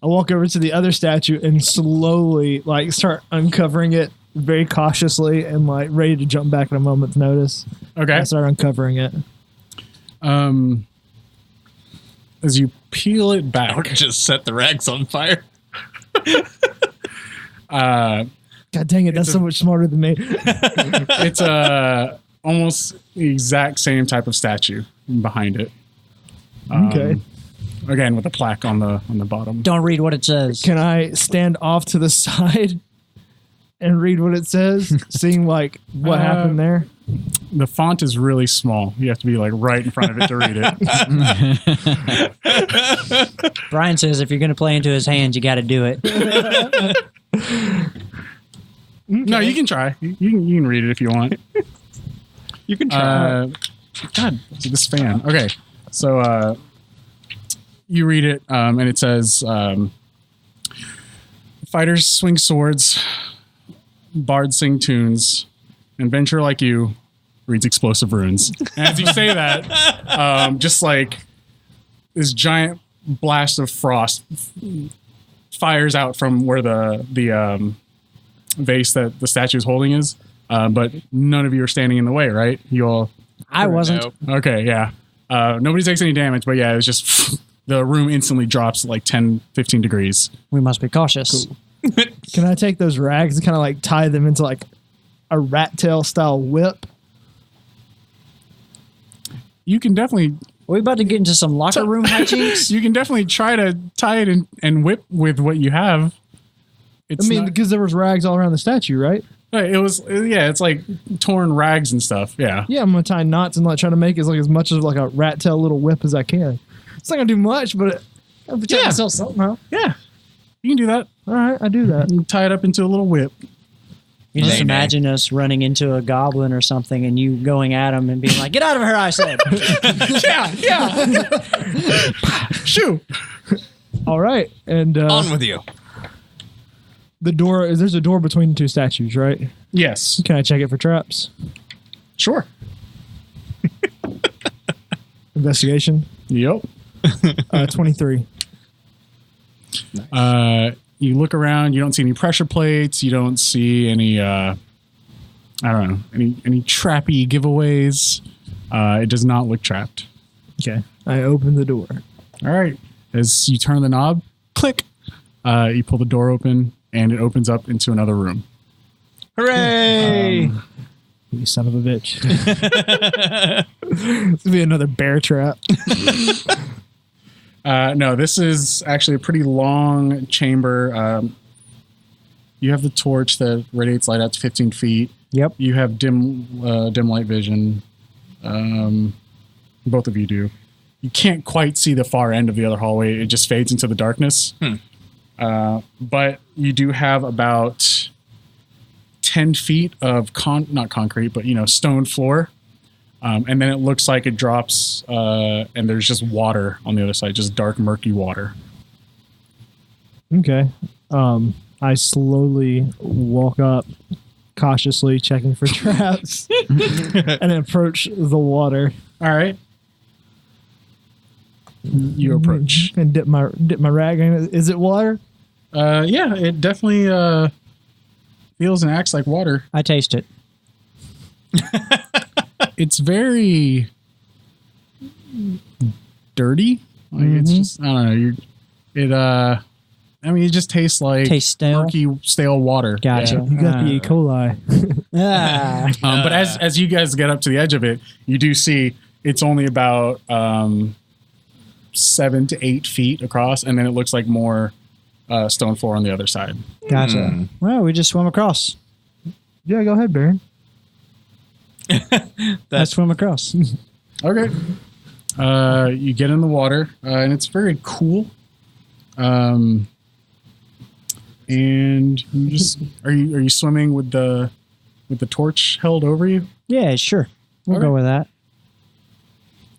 walk over to the other statue and slowly like start uncovering it very cautiously and like ready to jump back at a moment's notice. Okay. I start uncovering it. As you peel it back, Just set the rags on fire. God dang it, that's so much smarter than me. it's almost the exact same type of statue behind it. Okay. Again, with a plaque on the bottom. Don't read what it says. Can I stand off to the side and read what it says, seeing like what happened there? The font is really small. You have to be like right in front of it to read it. Brian says if you're going to play into his hands, you got to do it. No, you can try. You can read it if you want. You can try. God, this fan. Okay, so you read it, and it says, "Fighters swing swords, bards sing tunes, an adventurer like you reads explosive runes." And as you say that, just like this giant blast of frost fires out from where the vase that the statue is holding is, but none of you are standing in the way, right? You all. I wasn't. No. Okay, yeah. Nobody takes any damage, but yeah, it's just the room instantly drops like 10, 15 degrees. We must be cautious. Can I take those rags and kind of like tie them into like a rat tail style whip? You can definitely Are we about to get into some locker room hijinks? you can definitely try to tie it and whip with what you have. It's I mean, not- because there was rags all around the statue, right? it was it's like torn rags and stuff. Yeah. Yeah, I'm gonna tie knots and like try to make it like as much of like a rat tail little whip as I can. It's not gonna do much, but I'll protect myself somehow. Yeah. You can do that. All right, I do that. You tie it up into a little whip. You just Nay, imagine us running into a goblin or something and you going at him and being like, "Get out of her," I said. Yeah. Shoo. All right, and On with you. the door is there's a door between the two statues, right? Yes. Can I check it for traps? Sure. Investigation. Yep. 23. You look around, you don't see any pressure plates, you don't see any I don't know, any trappy giveaways. It does not look trapped. Okay. I open the door. All right. As you turn the knob, click. You pull the door open and it opens up into another room. Hooray! You son of a bitch. This will be another bear trap. No, this is actually a pretty long chamber. You have the torch that radiates light out to 15 feet. Yep. You have dim light vision. Both of you do. You can't quite see the far end of the other hallway. It just fades into the darkness. But you do have about 10 feet of not concrete, but stone floor. And then it looks like it drops, and there's just water on the other side, just dark, murky water. Okay. I slowly walk up cautiously checking for traps and approach the water. All right. You approach. And dip my rag in it. Is it water? Yeah, it definitely feels and acts like water. I taste it. It's very dirty. Like it's just I don't know. It just tastes like stale, murky, stale water. Gotcha. You got the E. coli. But as you guys get up to the edge of it, you do see it's only about 7 to 8 feet across, and then it looks like more stone floor on the other side. Gotcha. Well, we just swim across. Yeah, go ahead, Baron. Let's swim across. Okay. You get in the water, and it's very cool. And you just are you swimming with the torch held over you? Yeah, sure. We'll go with that.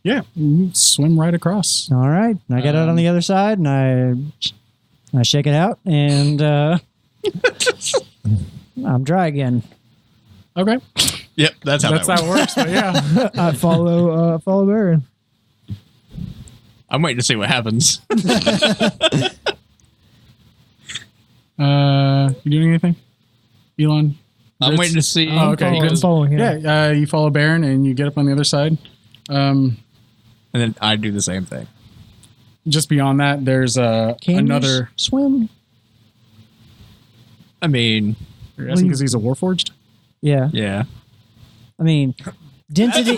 Yeah, you swim right across. All right. I get out on the other side, and I shake it out, and I'm dry again. Okay. Yep, that's how That's how it works. But yeah. I follow Baron. I'm waiting to see what happens. You doing anything, Elon? I'm waiting to see. Oh, okay. I'm following him. Yeah, you follow Baron and you get up on the other side. And then I do the same thing. Just beyond that, there's another. Swim. I mean, You're asking because he's a Warforged? Yeah. yeah. I mean, density,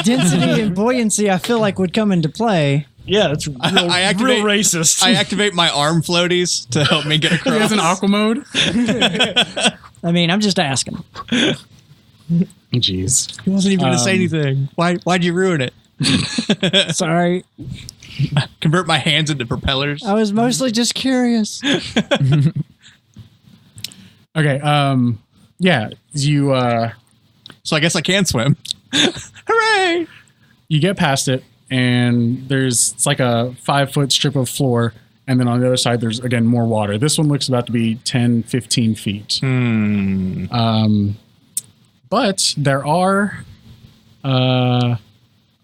density and buoyancy, I feel like would come into play. Yeah, that's real, activate- real racist. I activate my arm floaties to help me get across. He has an aqua mode. I mean, I'm just asking. Jeez. He wasn't even going to say anything. Why'd you ruin it? Sorry. Convert my hands into propellers. I was mostly just curious. Okay. Yeah. You So I guess I can swim. Hooray! you get past it, and it's like a 5-foot strip of floor, and then on the other side there's again more water. This one looks about to be 10, 15 feet. But there are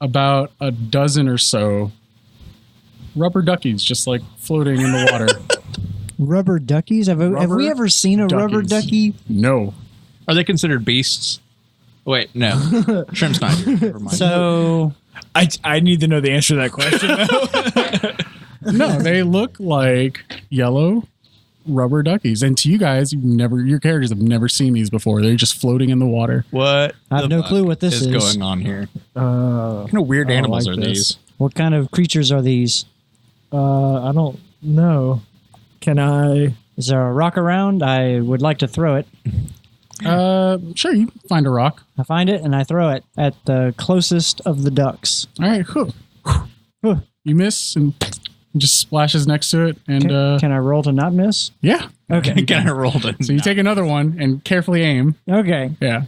about a dozen or so rubber duckies just like floating in the water. Rubber duckies? Have we ever seen a rubber duckies. ducky? No. Are they considered beasts? Wait, no. Shrimp's not here. Never mind. So I need to know the answer to that question. No, they look like yellow rubber duckies. And to you guys, your characters have never seen these before. They're just floating in the water. What? I have no clue what this is. going on here. What What kind of weird animals like are this. these? What kind of creatures are these? I don't know. Can I? Is there a rock around? I would like to throw it. Sure, you find a rock. I find it and I throw it at the closest of the ducks. All right, whew. You miss and it just splashes next to it. And Can I roll to not miss? yeah. Okay. Can I roll it? So you take another one and carefully aim. Okay. Yeah.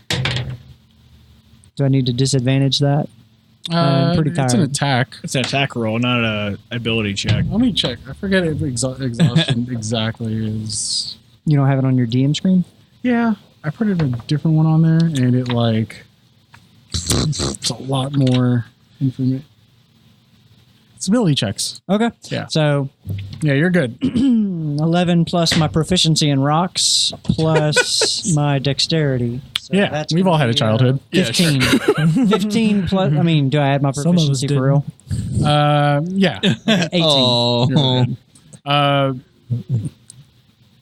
Do I need to disadvantage that? I'm pretty It's an tired. attack. It's an attack roll, not an ability check. Let me check. I forget if exhaustion exactly is. You don't have it on your DM screen? Yeah, I put a different one on there, and it it's a lot more information. It's ability checks. Okay. Yeah. So Yeah, you're good. 11 plus my proficiency in rocks plus my dexterity. So Yeah, that's we've gonna all had a be, childhood. 15. 15 plus. I mean, do I add my Some of us proficiency for real? Yeah. 18. Oh.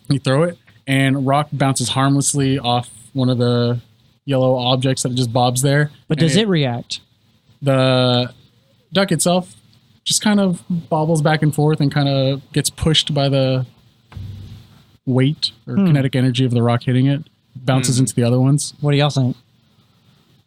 You throw it, and rock bounces harmlessly off one of the yellow objects that just bobs there. But And does it react? The duck itself just kind of bobbles back and forth and kind of gets pushed by the weight or kinetic energy of the rock hitting it. Bounces into the other ones. What do y'all think?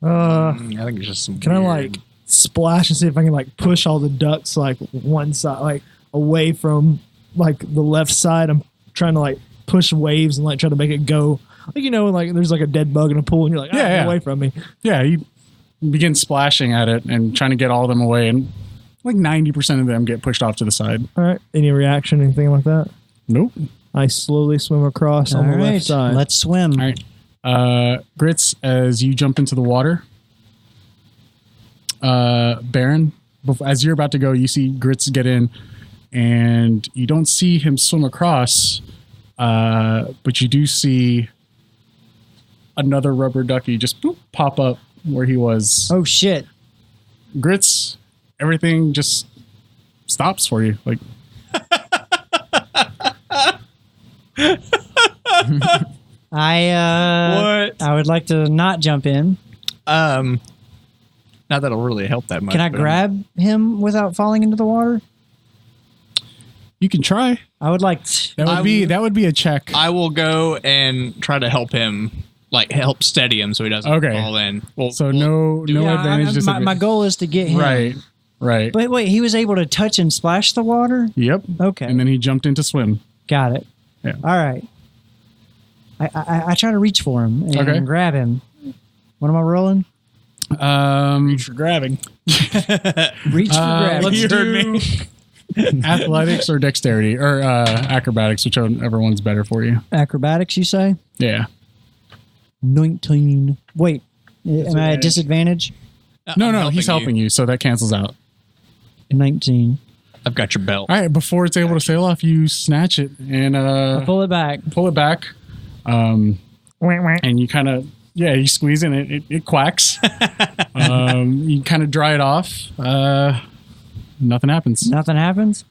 I think it's just some Can I weird- like splash and see if I can like push all the ducks like one side, like away from like the left side? I'm trying to like push waves and like try to make it go. Like, you know, like there's like a dead bug in a pool and you're like, Yeah, get yeah. away from me. Yeah, you begin splashing at it and trying to get all of them away, and like 90% of them get pushed off to the side. All right. Any reaction, anything like that? Nope. I slowly swim across on All the right. left side. Let's swim. All right. Grits, as you jump into the water, Baron, as you're about to go, you see Grits get in, and you don't see him swim across, but you do see another rubber ducky just boop, pop up where he was. Oh shit! Grits, everything just stops for you. Like, I would like to not jump in. Not that'll really help that much. Can I grab him without falling into the water? you can try. I would like. That would be a check. I will go and try to help him, like help steady him so he doesn't fall in. No advantage. My goal is to get him. Right. But wait, he was able to touch and splash the water? Yep. Okay. And then he jumped into swim. Got it. Yeah. All right. I try to reach for him and grab him. What am I rolling? Reach for grabbing. Reach for grabbing. Let's do athletics or dexterity or acrobatics, whichever one's better for you. Acrobatics, you say? Yeah. 19. Wait, am I at disadvantage? No, he's helping you, so that cancels out. 19. I've got your belt. All right, before it's able to sail off, you snatch it and I pull it back. And you kind of you squeeze it and it quacks. You kind of dry it off. Nothing happens. Nothing happens?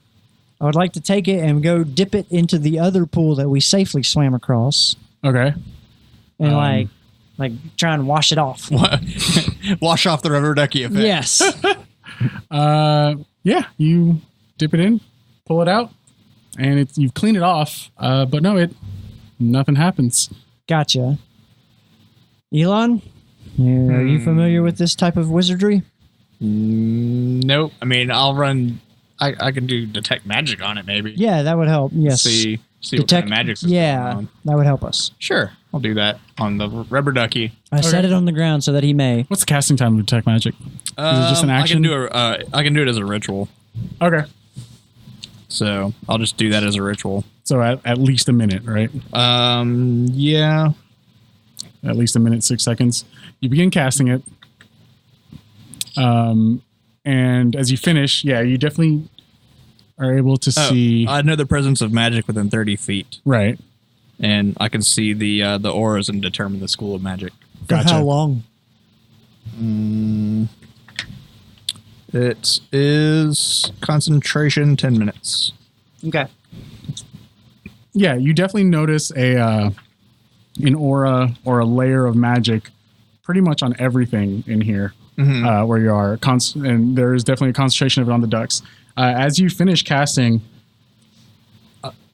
I would like to take it and go dip it into the other pool that we safely swam across. Okay. And like try and wash it off. Wash off the rubber ducky effect. Yes. You dip it in, pull it out, and you've cleaned it off. But no, nothing happens. Gotcha. Elon, are you familiar with this type of wizardry? Nope. I mean, I'll run. I can do detect magic on it, maybe. Yeah, that would help. Yes. See what kind of magic's going on. That would help us. Sure, I'll do that on the rubber ducky. I set it on the ground so that he may. What's the casting time of detect magic? Is it just an action? I can do it as a ritual. Okay. So I'll just do that as a ritual. So at least a minute, right? Yeah. At least a minute, 6 seconds. You begin casting it. And as you finish, you definitely are able to see. I know the presence of magic within 30 feet. Right. And I can see the auras and determine the school of magic. Gotcha. For how long? It is concentration 10 minutes. Okay. Yeah, you definitely notice an aura or a layer of magic pretty much on everything in here where you are. And there is definitely a concentration of it on the ducks. As you finish casting,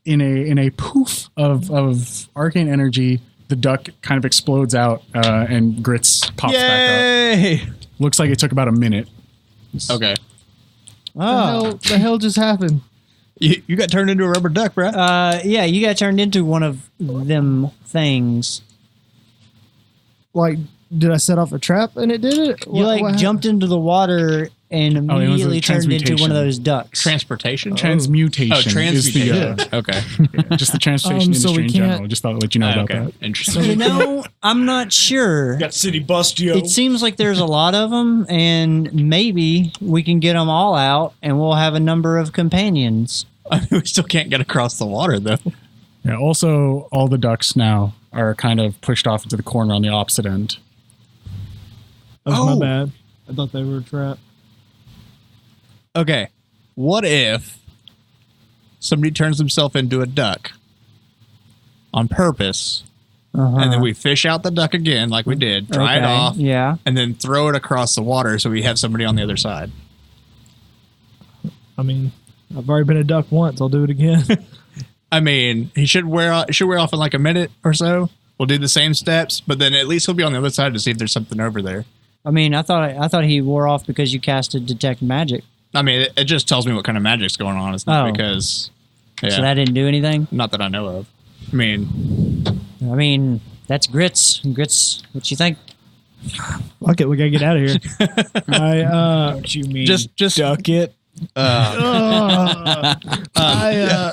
in a poof of arcane energy, the duck kind of explodes out and Grits pops back up. Looks like it took about a minute. Okay. The hell just happened? You got turned into a rubber duck, bro. Yeah, you got turned into one of them things. Like, did I set off a trap and it did it? You jumped into the water and immediately turned into one of those ducks. Transportation? Transmutation. Oh, transmutation. Okay. Just the transportation industry in general. Just thought I'd let you know about that. Interesting. I'm not sure. Got City Bustio. It seems like there's a lot of them, and maybe we can get them all out, and we'll have a number of companions. We still can't get across the water, though. Yeah. Also, all the ducks now are kind of pushed off into the corner on the opposite end. That was my bad. I thought they were a trap. Okay, what if somebody turns himself into a duck on purpose, and then we fish out the duck again like we did, dry it off, and then throw it across the water so we have somebody on the other side? I mean, I've already been a duck once. I'll do it again. I mean, he should wear off in like a minute or so. We'll do the same steps, but then at least he'll be on the other side to see if there's something over there. I mean, I thought he wore off because you casted detect magic. I mean, it just tells me what kind of magic's going on. It's not because... Yeah. So that didn't do anything? Not that I know of. I mean, that's Grits. Grits, what you think? Fuck it, we gotta get out of here. What you mean? Just duck it.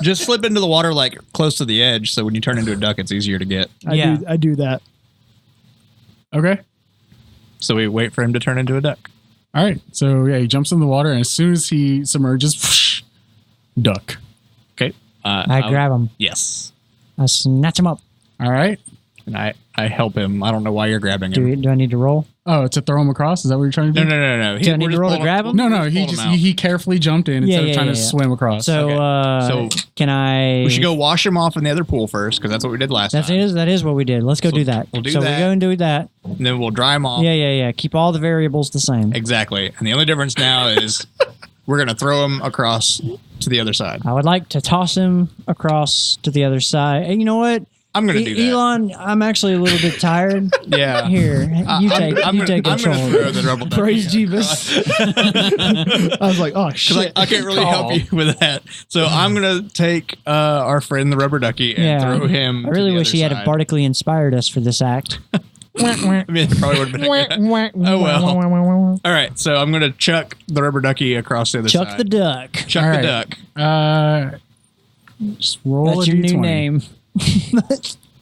Just slip into the water like close to the edge, so when you turn into a duck, it's easier to get. I do that. Okay. So we wait for him to turn into a duck. All right. So yeah, he jumps in the water, and as soon as he submerges, whoosh, duck. Okay. I grab him. Yes. I snatch him up. All right. And I help him. I don't know why you're grabbing him. Do I need to roll? Oh, to throw him across? Is that what you're trying to do? No. Do I need to roll to grab him? No. He carefully jumped in instead of trying to swim across. So, So can I? We should go wash him off in the other pool first, because that's what we did last time. That is what we did. Let's go do that. we'll do so that. we go and do that. And then we'll dry him off. Yeah. Keep all the variables the same. Exactly. And the only difference now is we're going to throw him across to the other side. I would like to toss him across to the other side. And you know what? I'm going to do that. Elon, I'm actually a little bit tired. Yeah. Here, you take I'm take gonna control. throw the rubble ducky Praise Jeebus. I was like, oh shit. I can't really help you with that. So I'm going to take our friend, the rubber ducky, and throw him I really to the wish he other had side. bardically inspired us for this act. I mean, it probably would have been a good. Oh, well. All right. So I'm going to chuck the rubber ducky across the other side. Chuck the duck. Chuck All the right. duck. Just roll That's a your D20. new name.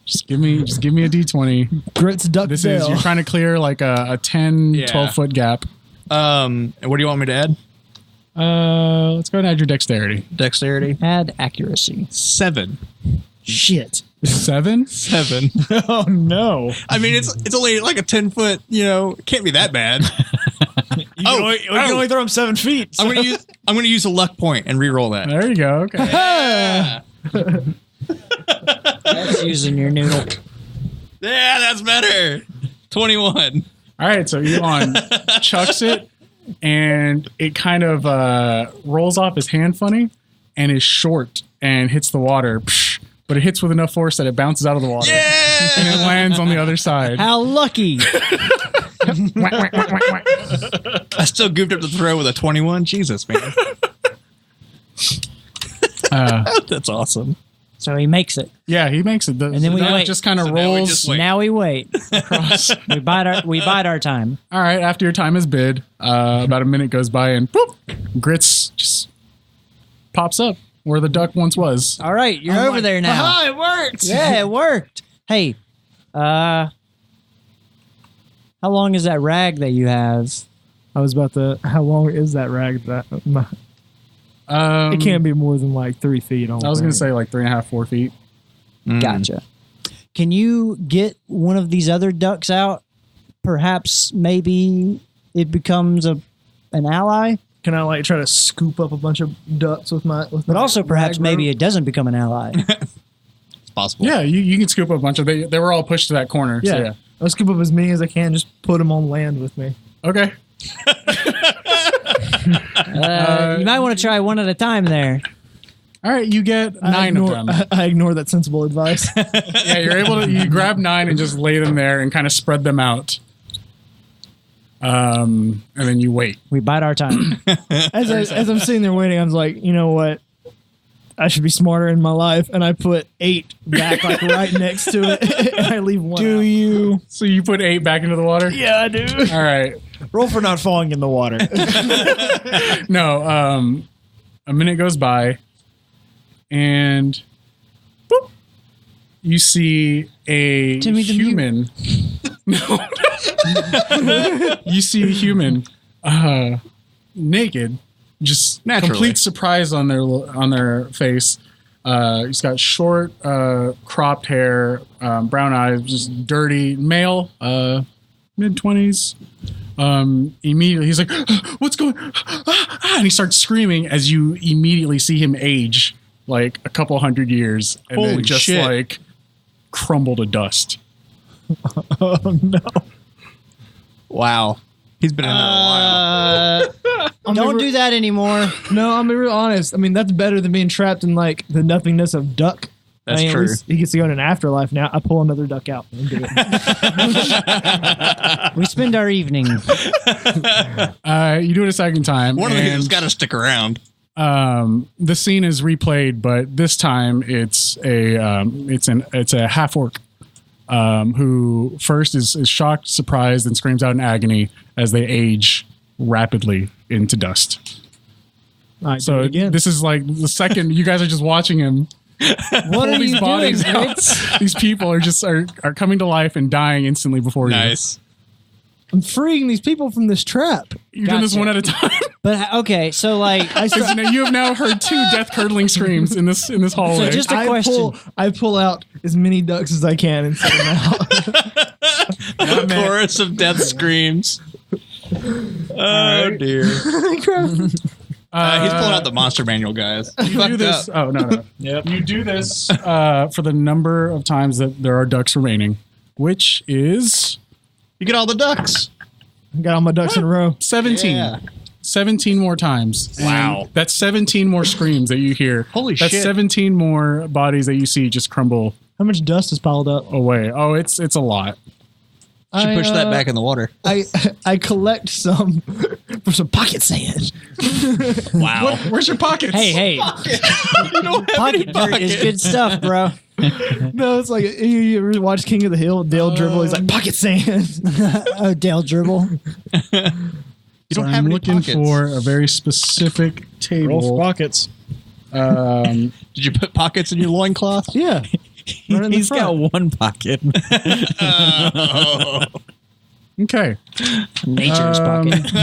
Just give me a D20. Grits duck This is you're trying to clear like a 10, 12 foot gap. And what do you want me to add? Let's go and add your dexterity. Dexterity. Add accuracy. 7. shit. 7? 7. Oh no! I mean, it's only like a 10-foot. It can't be that bad. You can only throw him 7 feet. I'm gonna use a luck point and re-roll that. There you go. Okay. That's using your noodle. Yeah, that's better. 21. All right, so Elon chucks it, and it kind of rolls off his hand funny, and is short and hits the water. Psh, but it hits with enough force that it bounces out of the water. Yeah! And it lands on the other side. How lucky! I still goofed up the throw with a 21. Jesus, man. That's awesome. So he makes it. Yeah, he makes it. And then we wait. Just kind of So now we rolls. just wait. Now we wait. we bide our time. All right, after your time is bid, about a minute goes by, and boop, Grits just pops up where the duck once was. All right, you're over there now. Aha, it worked. Yeah, it worked. Hey, how long is that rag that you have? I was about to. How long is that rag? It can't be more than like 3 feet. I was going to say like 3.5, 4 feet. Gotcha. Can you get one of these other ducks out? Perhaps, maybe it becomes an ally. Can I like try to scoop up a bunch of ducks with my? But also, perhaps, maybe it doesn't become an ally. It's possible. Yeah, you can scoop up a bunch of. They were all pushed to that corner. Yeah. So yeah. I'll scoop up as many as I can. Just put them on land with me. Okay. You might want to try one at a time there. All right, you get 9 of them. I ignore that sensible advice. Yeah, you're able to. You grab 9 and just lay them there and kind of spread them out. And then you wait. We bide our time. As I'm sitting there waiting, I was like, you know what? I should be smarter in my life, and I put 8 back like right next to it, and I leave 1. Do out. you? So you put 8 back into the water? Yeah, I do. All right. Roll for not falling in the water. No, a minute goes by, and boop, you see a Timmy the human. No. You see a human naked, just Naturally. complete surprise on their face. He's got short, cropped hair, brown eyes, just dirty, male, mid-20s. Immediately he's like, what's going on? And he starts screaming as you immediately see him age like a couple hundred years and Holy then just shit. like crumble to dust. Oh no! Wow. He's been in there a while. Don't do that anymore. No, I'm being real honest. I mean, that's better than being trapped in like the nothingness of duck. That's at true. least he gets to go in an afterlife now. I pull another duck out and do it. We spend our evening. You do it a second time. One of these and, has got to stick around. the scene is replayed, but this time it's a half orc who first is shocked, surprised, and screams out in agony as they age rapidly into dust. All right, do So it again. this is like the second you guys are just watching him What are these you doing, bodies out. Fritz? These people are just are coming to life and dying instantly before you. Nice. I'm freeing these people from this trap. You're doing this Gotcha. one at a time. But okay, so like, Because you have now heard 2 death curdling screams in this hallway. so just a question. I pull out as many ducks as I can and set them out. A chorus of death screams. Oh dear. He's pulling out the monster manual, guys. You do this. Oh no. Yep. You do this for the number of times that there are ducks remaining, which is You get all the ducks. I got all my ducks in a row. 17. Yeah. 17 more times. And Wow. that's 17 more screams that you hear. Holy that's shit. 17 more bodies that you see just crumble How much dust is piled up? away. Oh, it's a lot. Should push that back in the water. I collect some for some pocket sand. Wow. Where's your pockets? Hey, You don't have pocket dirt is good stuff, bro. No, it's like you ever watch King of the Hill? Dale Dribble. He's like pocket sand. Oh, Dale Dribble. You So don't have I'm any looking pockets. for a very specific Roll for table. pockets. Um, Did you put pockets in your loincloth? Yeah. Right in the He's got front. one pocket. okay. Nature's pocket.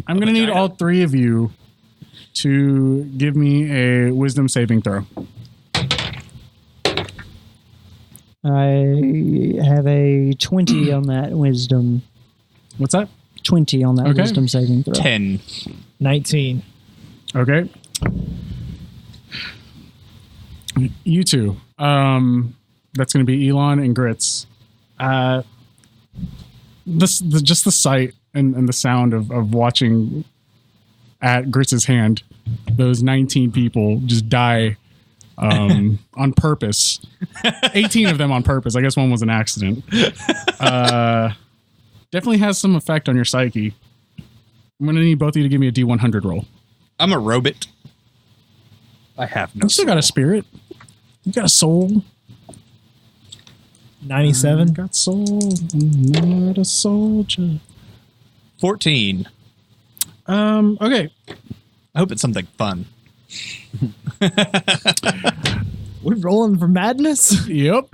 I'm going to need all 3 of you to give me a wisdom saving throw. I have a 20 on that wisdom. What's that? 20 on that Okay. wisdom saving throw. 10. 19. Okay. You two. That's going to be Elon and Grits. Just the sight and the sound of watching at Grits' hand those 19 people just die on purpose. 18 of them on purpose. I guess one was an accident. Definitely has some effect on your psyche. I'm going to need both of you to give me a D100 roll. I'm a robot. I have no You still got a spirit. You got a soul. 97. Got soul. I'm not a soldier. 14. Okay. I hope it's something fun. We're rolling for madness. Yep.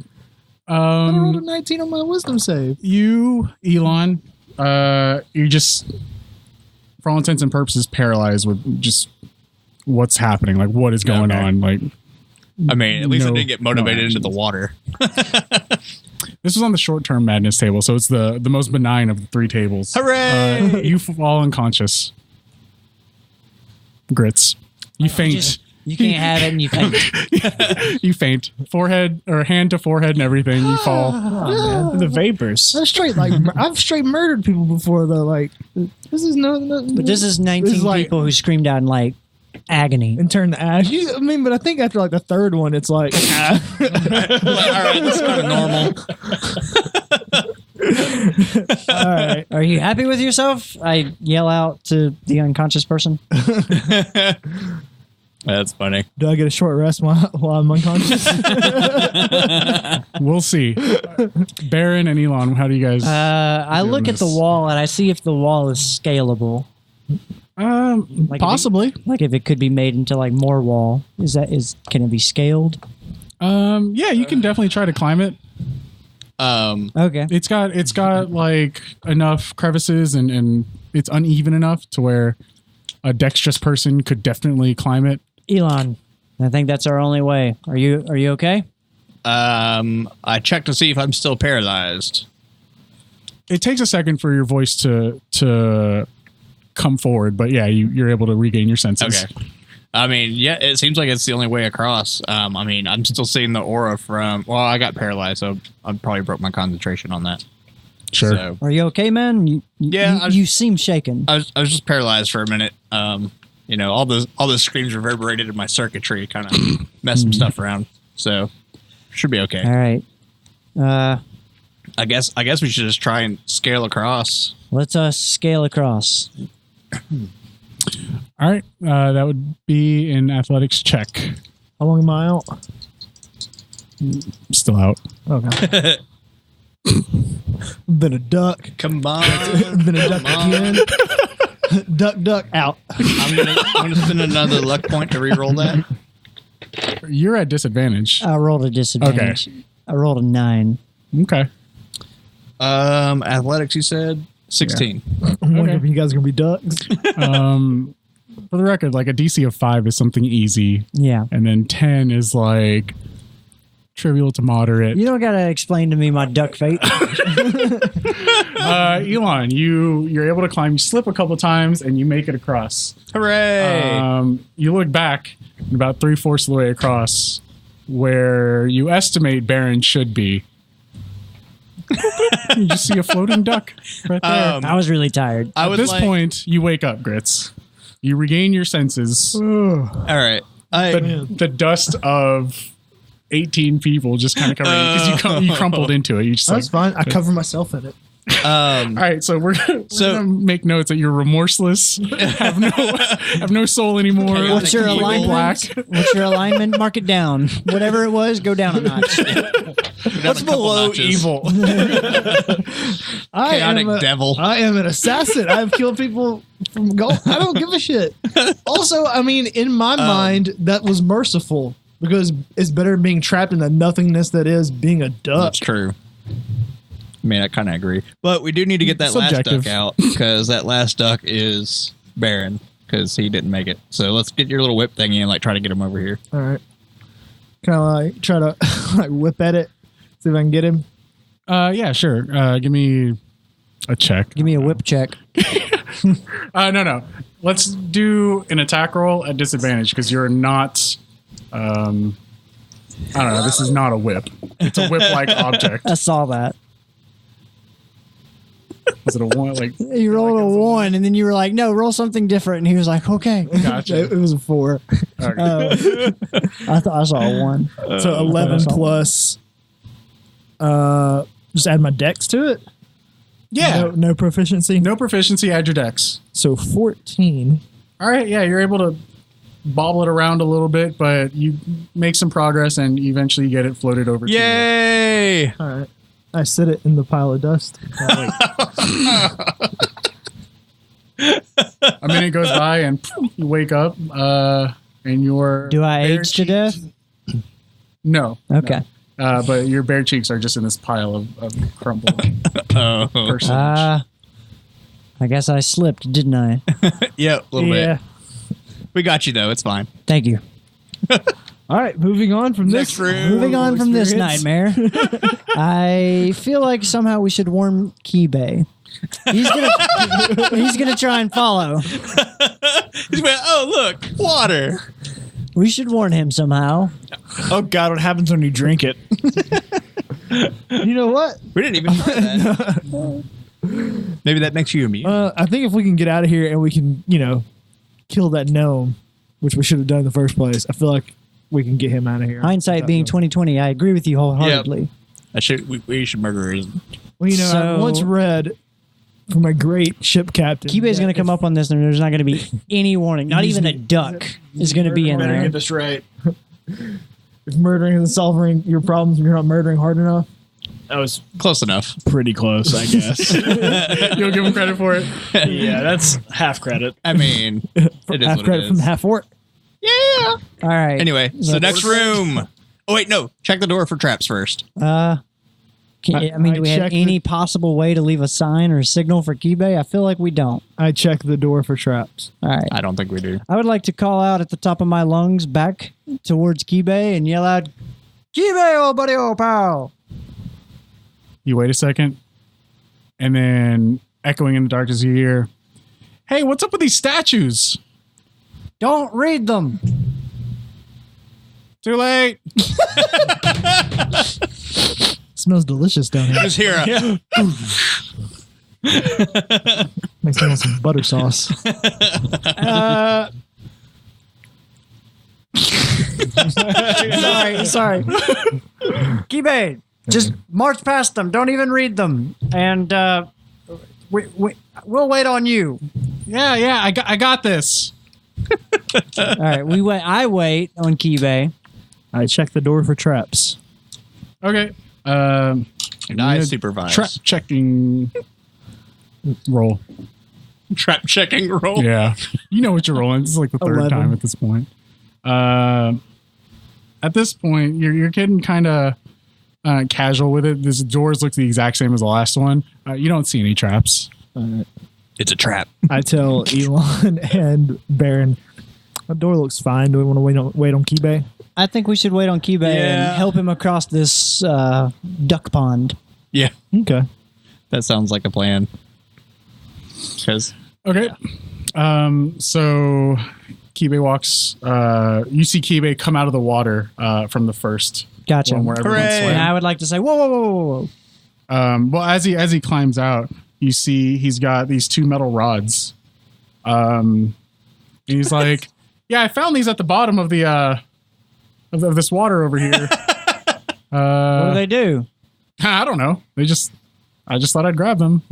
I rolled a 19 on my wisdom save. You, Elon, you're just, for all intents and purposes, paralyzed with just what's happening. Like, what is going Okay. on? Like, I mean, at least I No- didn't get motivated no into the actions. water. this was on the short-term madness table, so it's the most benign of the 3 tables. Hooray! You fall unconscious. Grits. You faint. You can't have it and you faint. You faint. Forehead or hand to forehead and everything. You fall. The vapors. I've straight I've straight murdered people before though. Like this is no. But this is 19 like- people who screamed out in like agony. and turn to ash. I mean, but I think after like the 3rd one, it's like All right, that's kind of normal. all right. Are you happy with yourself? I yell out to the unconscious person. That's funny. Do I get a short rest while I'm unconscious? We'll see. Baron and Elon, how do you guys? I doing look at the this? wall and I see if the wall is scalable. Like Possibly. Like if it could be made into like more wall. Can it be scaled? Yeah, you can definitely try to climb it. Okay. It's got like enough crevices and it's uneven enough to where a dexterous person could definitely climb it. Elon, I think that's our only way. Are you okay? I checked to see if I'm still paralyzed. It takes a second for your voice to come forward, but yeah, you're able to regain your senses. Okay. I mean, yeah, it seems like it's the only way across. I mean, I'm still seeing the aura from. Well, I got paralyzed, so I probably broke my concentration on that. Sure. So, Are you okay, man? You seem shaken. I was just paralyzed for a minute. You know, all those screams reverberated in my circuitry, kind of messed some stuff around. So, should be okay. All right. I guess we should just try and scale across. Let's scale across. All right. That would be an athletics check. How long am I out? Still out. Okay. Been a duck. Come on, Been a duck again. Duck, out. I'm gonna spend another luck point to re-roll that. You're at disadvantage. I rolled a disadvantage. I rolled a 9. Okay. Athletics, you said 16. I'm wondering if you guys are gonna be ducks. For the record, like a DC of 5 is something easy, Yeah. and then 10 is like trivial to moderate. You don't got to explain to me my duck fate. Elon, you're able to climb. You slip a couple times and you make it across. Hooray! You look back about 3/4 of the way across, where you estimate Baron should be. You just see a floating duck right there. I was really tired. I At was this like, point, you wake up, Grits. You regain your senses. all right. The dust of 18 people just kind of covered you because you crumpled into it. You just That's fine. I cover myself in it. All right, so we're gonna make notes that you're remorseless, have no soul anymore. What's your completely alignment? black. What's your alignment? Mark it down. Whatever it was, go down a notch. What's below Evil. I am Chaotic devil. I am an assassin. I've killed people from gold. I don't give a shit. Also, I mean, in my mind, that was merciful because it's better being trapped in the nothingness that is being a duck. That's true. I mean, I kind of agree. But we do need to get that Subjective. last duck out because that last duck is Baron because he didn't make it. So let's get your little whip thingy and like try to get him over here. All right. Can I like try to like whip at it? See if I can get him. Yeah, sure. Give me a check. Give me a whip check. No. Let's do an attack roll at disadvantage because you're not. I don't know. This is not a whip. It's a whip-like object. I saw that. Is it a one? Like You rolled a 1, and then you were like, "No, roll something different." And he was like, "Okay." gotcha. It was a 4. Okay. I thought I saw a 1. So 11 plus. Just add my dex to it. Yeah. No proficiency. No proficiency. Add your dex. So 14. All right. Yeah, you're able to bobble it around a little bit, but you make some progress and eventually get it floated over. Yay! All right. I sit it in the pile of dust. A minute goes by and you wake up and your Do I bare age to death? No. Okay. But your bare cheeks are just in this pile of crumbled personage. I guess I slipped, didn't I? Yep, a little Yeah. bit. We got you though. It's fine. Thank you. All right. Moving on from Next this. room. Moving on from this experience. nightmare, I feel like somehow we should warn Keybay. He's gonna try and follow. He's like, oh look, water. We should warn him somehow. Oh God, what happens when you drink it? You know what? We didn't even try that. Maybe that makes you immune. I think if we can get out of here and we can, kill that gnome, which we should have done in the first place, I feel like we can get him out of here. Hindsight being 2020, I agree with you wholeheartedly. We should murder his. Well, I So- once read from a great ship captain. Keybay's going to come up on this, and there's not going to be any warning. Not even a duck is going to be in Better there. get this right. If murdering and solving your problems, you're not murdering hard enough. That was Close enough. pretty close, I guess. You'll give him credit for it. Yeah, that's half credit. I mean, it is Half what credit it from is. half orc. Yeah. All right. Anyway, so next room. Oh wait, no. Check the door for traps first. Do we have checked any possible way to leave a sign or a signal for Keybay? I feel like we don't. I check the door for traps. All right. I don't think we do. I would like to call out at the top of my lungs back towards Keybay and yell out, Keybay, oh buddy, oh pal. You wait a second, and then echoing in the darkness, you hear, "Hey, what's up with these statues?" Don't read them. Too late. Smells delicious down here. Just hear a Makes me want some butter sauce. Sorry. Keybay, just march past them. Don't even read them. And we'll wait on you. Yeah, I got this. All right, I wait on Keybay. I check the door for traps. Okay. and I Yeah, supervise. Trap checking roll. Trap checking roll. Yeah. You know what you're rolling. This is like the third 11. time at this point. at this point, you're getting kind of casual with it. This doors look the exact same as the last one. You don't see any traps. It's a trap. I tell Elon and Baron, the door looks fine. Do we want to wait on Kibe? I think we should wait on Kibe and help him across this duck pond. Yeah. Okay. That sounds like a plan. Because Okay. So Kibe walks. You see Kibe come out of the water from the first Gotcha. one where everyone Hooray. swam. And I would like to say, whoa, whoa, whoa, whoa, whoa. Well, as he climbs out, you see he's got these 2 metal rods. And he's like, "Yeah, I found these at the bottom of the of this water over here." What do they do? I don't know. I just thought I'd grab them.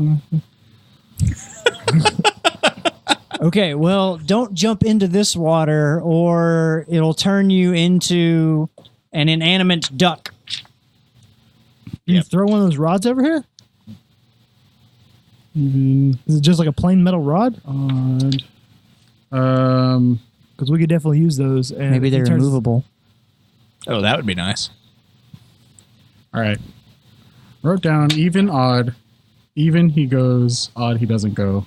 Okay, well, don't jump into this water or it'll turn you into an inanimate duck. You throw one of those rods over here? Even Is it just like a plain metal rod? odd. Because we could definitely use those. And Maybe if he they're turns- removable. oh, that would be nice. All right. Wrote down even, odd. Even he goes, odd he doesn't go.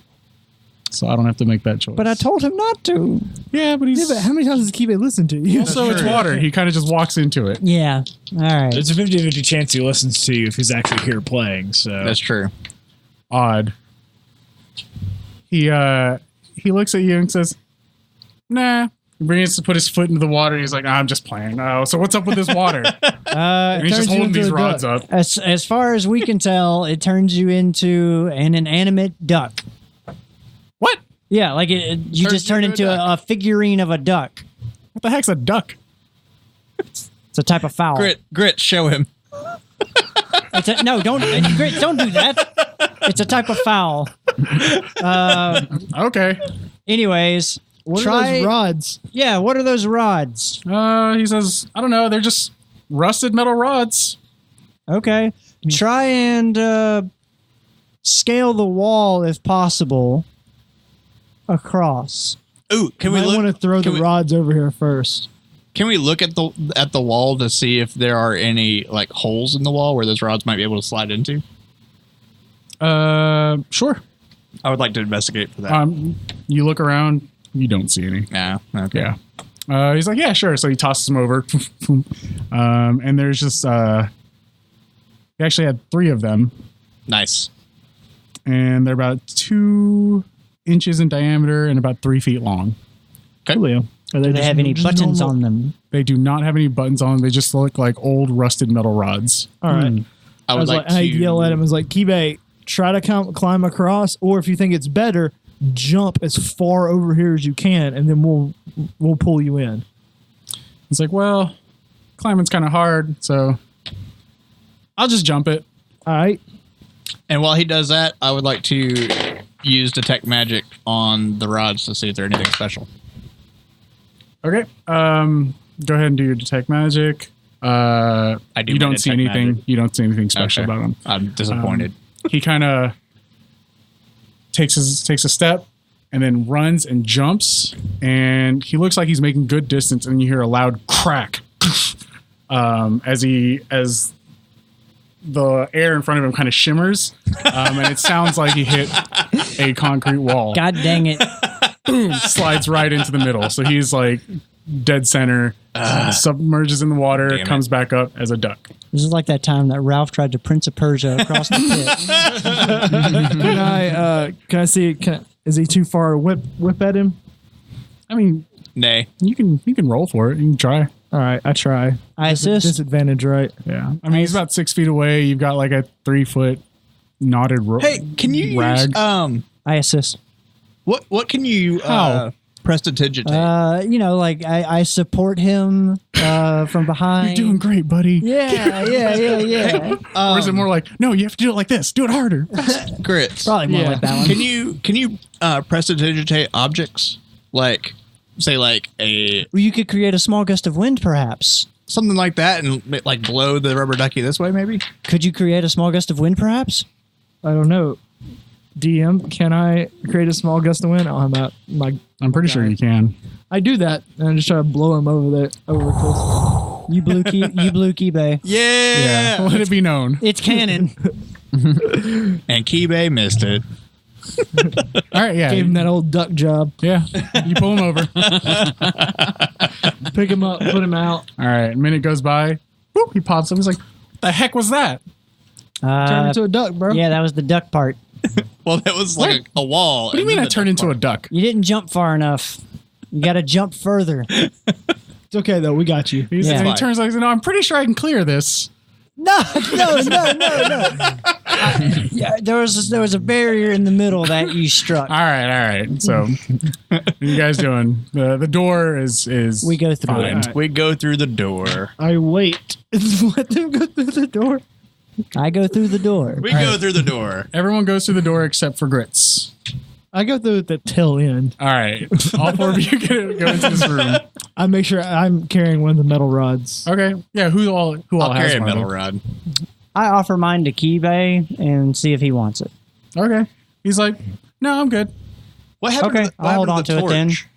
So I don't have to make that choice. But I told him not to. Yeah, but he's Yeah, but how many times does Kibe listen to you? also it's water. He kind of just walks into it. Yeah. All right. There's a 50-50 chance he listens to you if he's actually here playing. So That's true. Odd. He looks at you and says, "Nah." He brings to put his foot into the water. He's like, "I'm just playing." Oh, so what's up with this water? And he's turns just you holding into these a rods duck. up. As far as we can tell, it turns you into an inanimate duck. What? Yeah, like you Turns just turn you into into a a figurine of a duck. What the heck's a duck? It's a type of fowl. Grit, show him. No, don't do that. It's a type of fowl. Okay. Anyways, What are those rods? Yeah, what are those rods? He says, "I don't know. They're just rusted metal rods." Okay, try and scale the wall if possible across. Ooh, can We we might want to look? throw can the we- rods over here first. Can we look at the wall to see if there are any like holes in the wall where those rods might be able to slide into? Sure. I would like to investigate for that. You look around. You don't see any. No. Okay. Yeah. He's like, "Yeah, sure." So he tosses them over. And there's just he actually had 3 of them, Nice. and they're about 2 inches in diameter and about 3 feet long. Coolio. Are Do they just- have any just buttons normal- on them? They do not have any buttons on them. They just look like old rusted metal rods. All right. I I would was like like, I to yell at him. I was like, Kibe, try to climb across, or if you think it's better, jump as far over here as you can, and then we'll pull you in. He's like, "Well, climbing's kind of hard, so I'll just jump it." All right. And while he does that, I would like to use detect magic on the rods to see if they're anything special. Okay. Go ahead and do your detect magic. I do. You my don't see detect anything. magic. You don't see anything special Okay. about them. I'm disappointed. He kind of takes a step and then runs and jumps, and he looks like he's making good distance, and you hear a loud crack as the air in front of him kind of shimmers, and it sounds like he hit a concrete wall. God dang it. Boom, slides right into the middle. So he's like dead center, submerges in the water, Damn it. comes back up as a duck. This is like that time that Ralph tried to Prince of Persia across the pit. Can I see? Is he too far? Whip at him. I mean, Nay. you can roll for it. You can try. All right, I try. I assist. Disadvantage, right? Yeah. I mean, he's about 6 feet away. You've got like a 3-foot knotted rope. Hey, can you rag. use I assist. what can you How? prestidigitate? Like I support him from behind. You're doing great, buddy. Yeah. Or is it more like, no, you have to do it like this. Do it harder. Grits. Probably more Yeah. like that one. Can you prestidigitate objects like say like a Well, you could create a small gust of wind, perhaps. something like that and like blow the rubber ducky this way maybe? Could you create a small gust of wind, perhaps? I don't know. DM, can I create a small gust of wind? I don't have my I'm pretty sure you can. I do that, and I just try to blow him over the coast. You blew Kibay. Yeah. Let it be known. It's canon. And Kibay missed it. All right, yeah. Gave him that old duck job. Yeah. You pull him over. Pick him up, put him out. All right. A minute goes by. Whoop, he pops up. He's like, what the heck was that? Turn into a duck, bro. Yeah, that was the duck part. Well, that was like a wall. What do you mean I turned into a duck? You didn't jump far enough. You got to jump further. It's okay, though. We got you. Yeah. And he turns like, no, I'm pretty sure I can clear this. No. Yeah, there was a barrier in the middle that you struck. All right. So, what are you guys doing? The door is We go through fine. it. We go through the door. I wait. Let them go through the door. I go through the door. We go through the door. Everyone goes through the door except for Grits. I go through the tail end. All right. All four of you go into this room. I make sure I'm carrying one of the metal rods. Okay. Yeah. Who all I'll has carry a one of metal them? rod. I offer mine to Kibay and see if he wants it. Okay. He's like, no, I'm good. What happened? Okay, to the, what I'll hold happened on to to the it then. torch?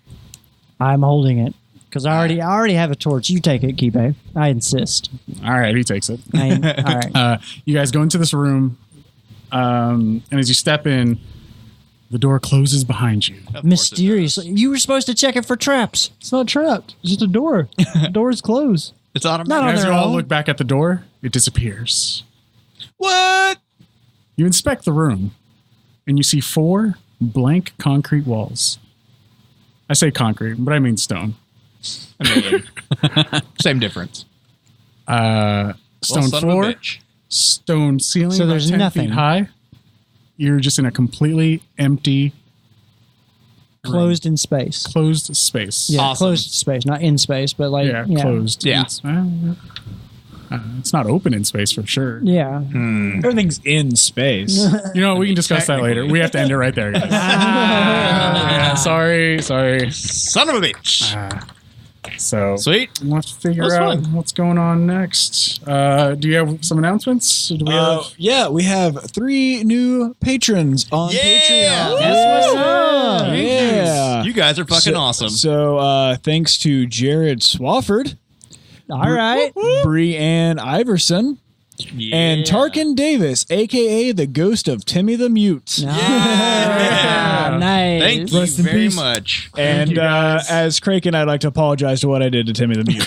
I'm holding it because I already have a torch. You take it, Kibay. I insist. All right. He takes it. All right. You guys go into this room, and as you step in, the door closes behind you. Of course it Mysteriously, you were supposed to check it for traps. It's not trapped. It's just a door. The door is closed. does. It's automatic. Not on As their you all own. look back at the door, it disappears. What? You inspect the room, and you see 4 blank concrete walls. I say concrete, but I mean stone. Same difference. Stone Well, son of a floor, bitch. stone ceiling, So about there's 10 nothing. feet high. You're just in a completely empty, Closed in space. closed space. Yeah, Awesome. closed space, not in space, but like Closed. Yeah. It's not open in space for sure. Yeah. Everything's in space. You know, we can discuss that later. We have to end it right there, guys. Yeah, sorry. Son of a bitch. So Sweet. we'll have to figure That's out fun. what's going on next. Do you have some announcements? Do we have? Yeah, we have 3 new patrons on Patreon. That's what's up. Yeah. You guys are fucking So- awesome. So thanks to Jarod Swafford, All right. Brianne Iverson, and Tarken Davis, a.k.a. the ghost of Timmy the Mute. Yeah. Nice. Thank you Rest in very peace. much. And you, guys. as Kraken, I'd like to apologize to what I did to Timmy the Mute.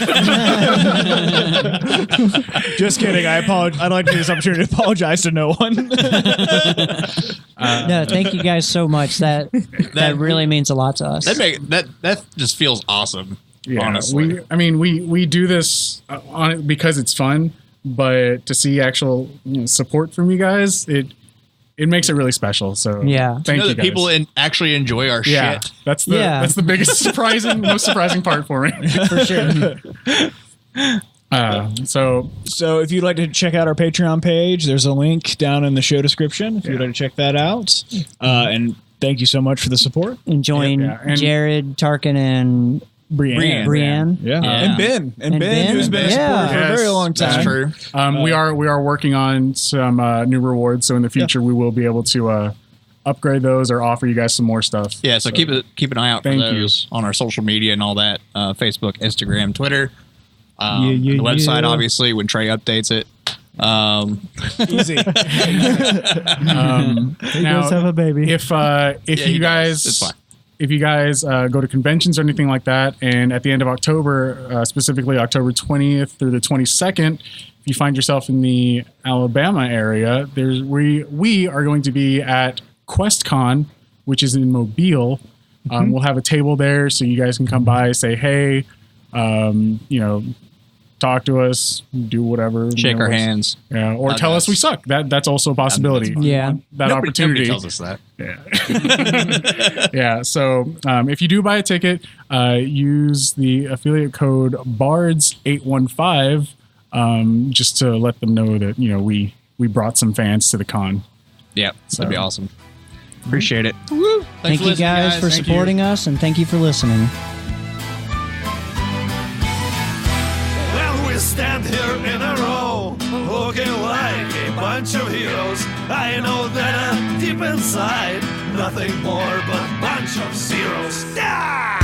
Just kidding. I'd like to take this opportunity to apologize to no one. No, thank you guys so much. That really means a lot to us. That just feels awesome. Yeah, honestly. we do this on it because it's fun, but to see actual support from you guys, it makes it really special. So Yeah. thank know you that guys. people actually enjoy our yeah, shit. that's the biggest most surprising part for me. for sure. So So if you'd like to check out our Patreon page, there's a link down in the show description if you'd like to check that out. And thank you so much for the support. Enjoying Yeah, and- Jared, Tarkin, and Brianne. Brianne. Yeah. Yeah. And Ben. And Ben, Ben. who's been a Yeah. supporter for a very long time. That's true. we are working on some new rewards. So in the future, we will be able to upgrade those or offer you guys some more stuff. Yeah, so keep an eye out for Thank those on our social media and all that. Facebook, Instagram, Twitter. Yeah, the website, yeah. obviously, when Trey updates it. Easy. He Now, does have a baby. if he you does. guys It's fine. if you guys go to conventions or anything like that, and at the end of October, specifically October 20th through the 22nd, if you find yourself in the Alabama area, we are going to be at QuestCon, which is in Mobile. We'll have a table there so you guys can come by, say hey, talk to us, do whatever, Shake our hands. yeah, or Not tell us us. we suck. That's also a possibility. That's fine. Yeah. That Nobody opportunity. tells us that. Yeah. So if you do buy a ticket, use the affiliate code BARDS815 just to let them know that we brought some fans to the con. Yeah, that'd be awesome. Appreciate it. Thank you guys for supporting us, and thank you for listening. Well, we stand here in a row, looking like a bunch of heroes. I know that deep inside, nothing more but a bunch of zeros. Ah!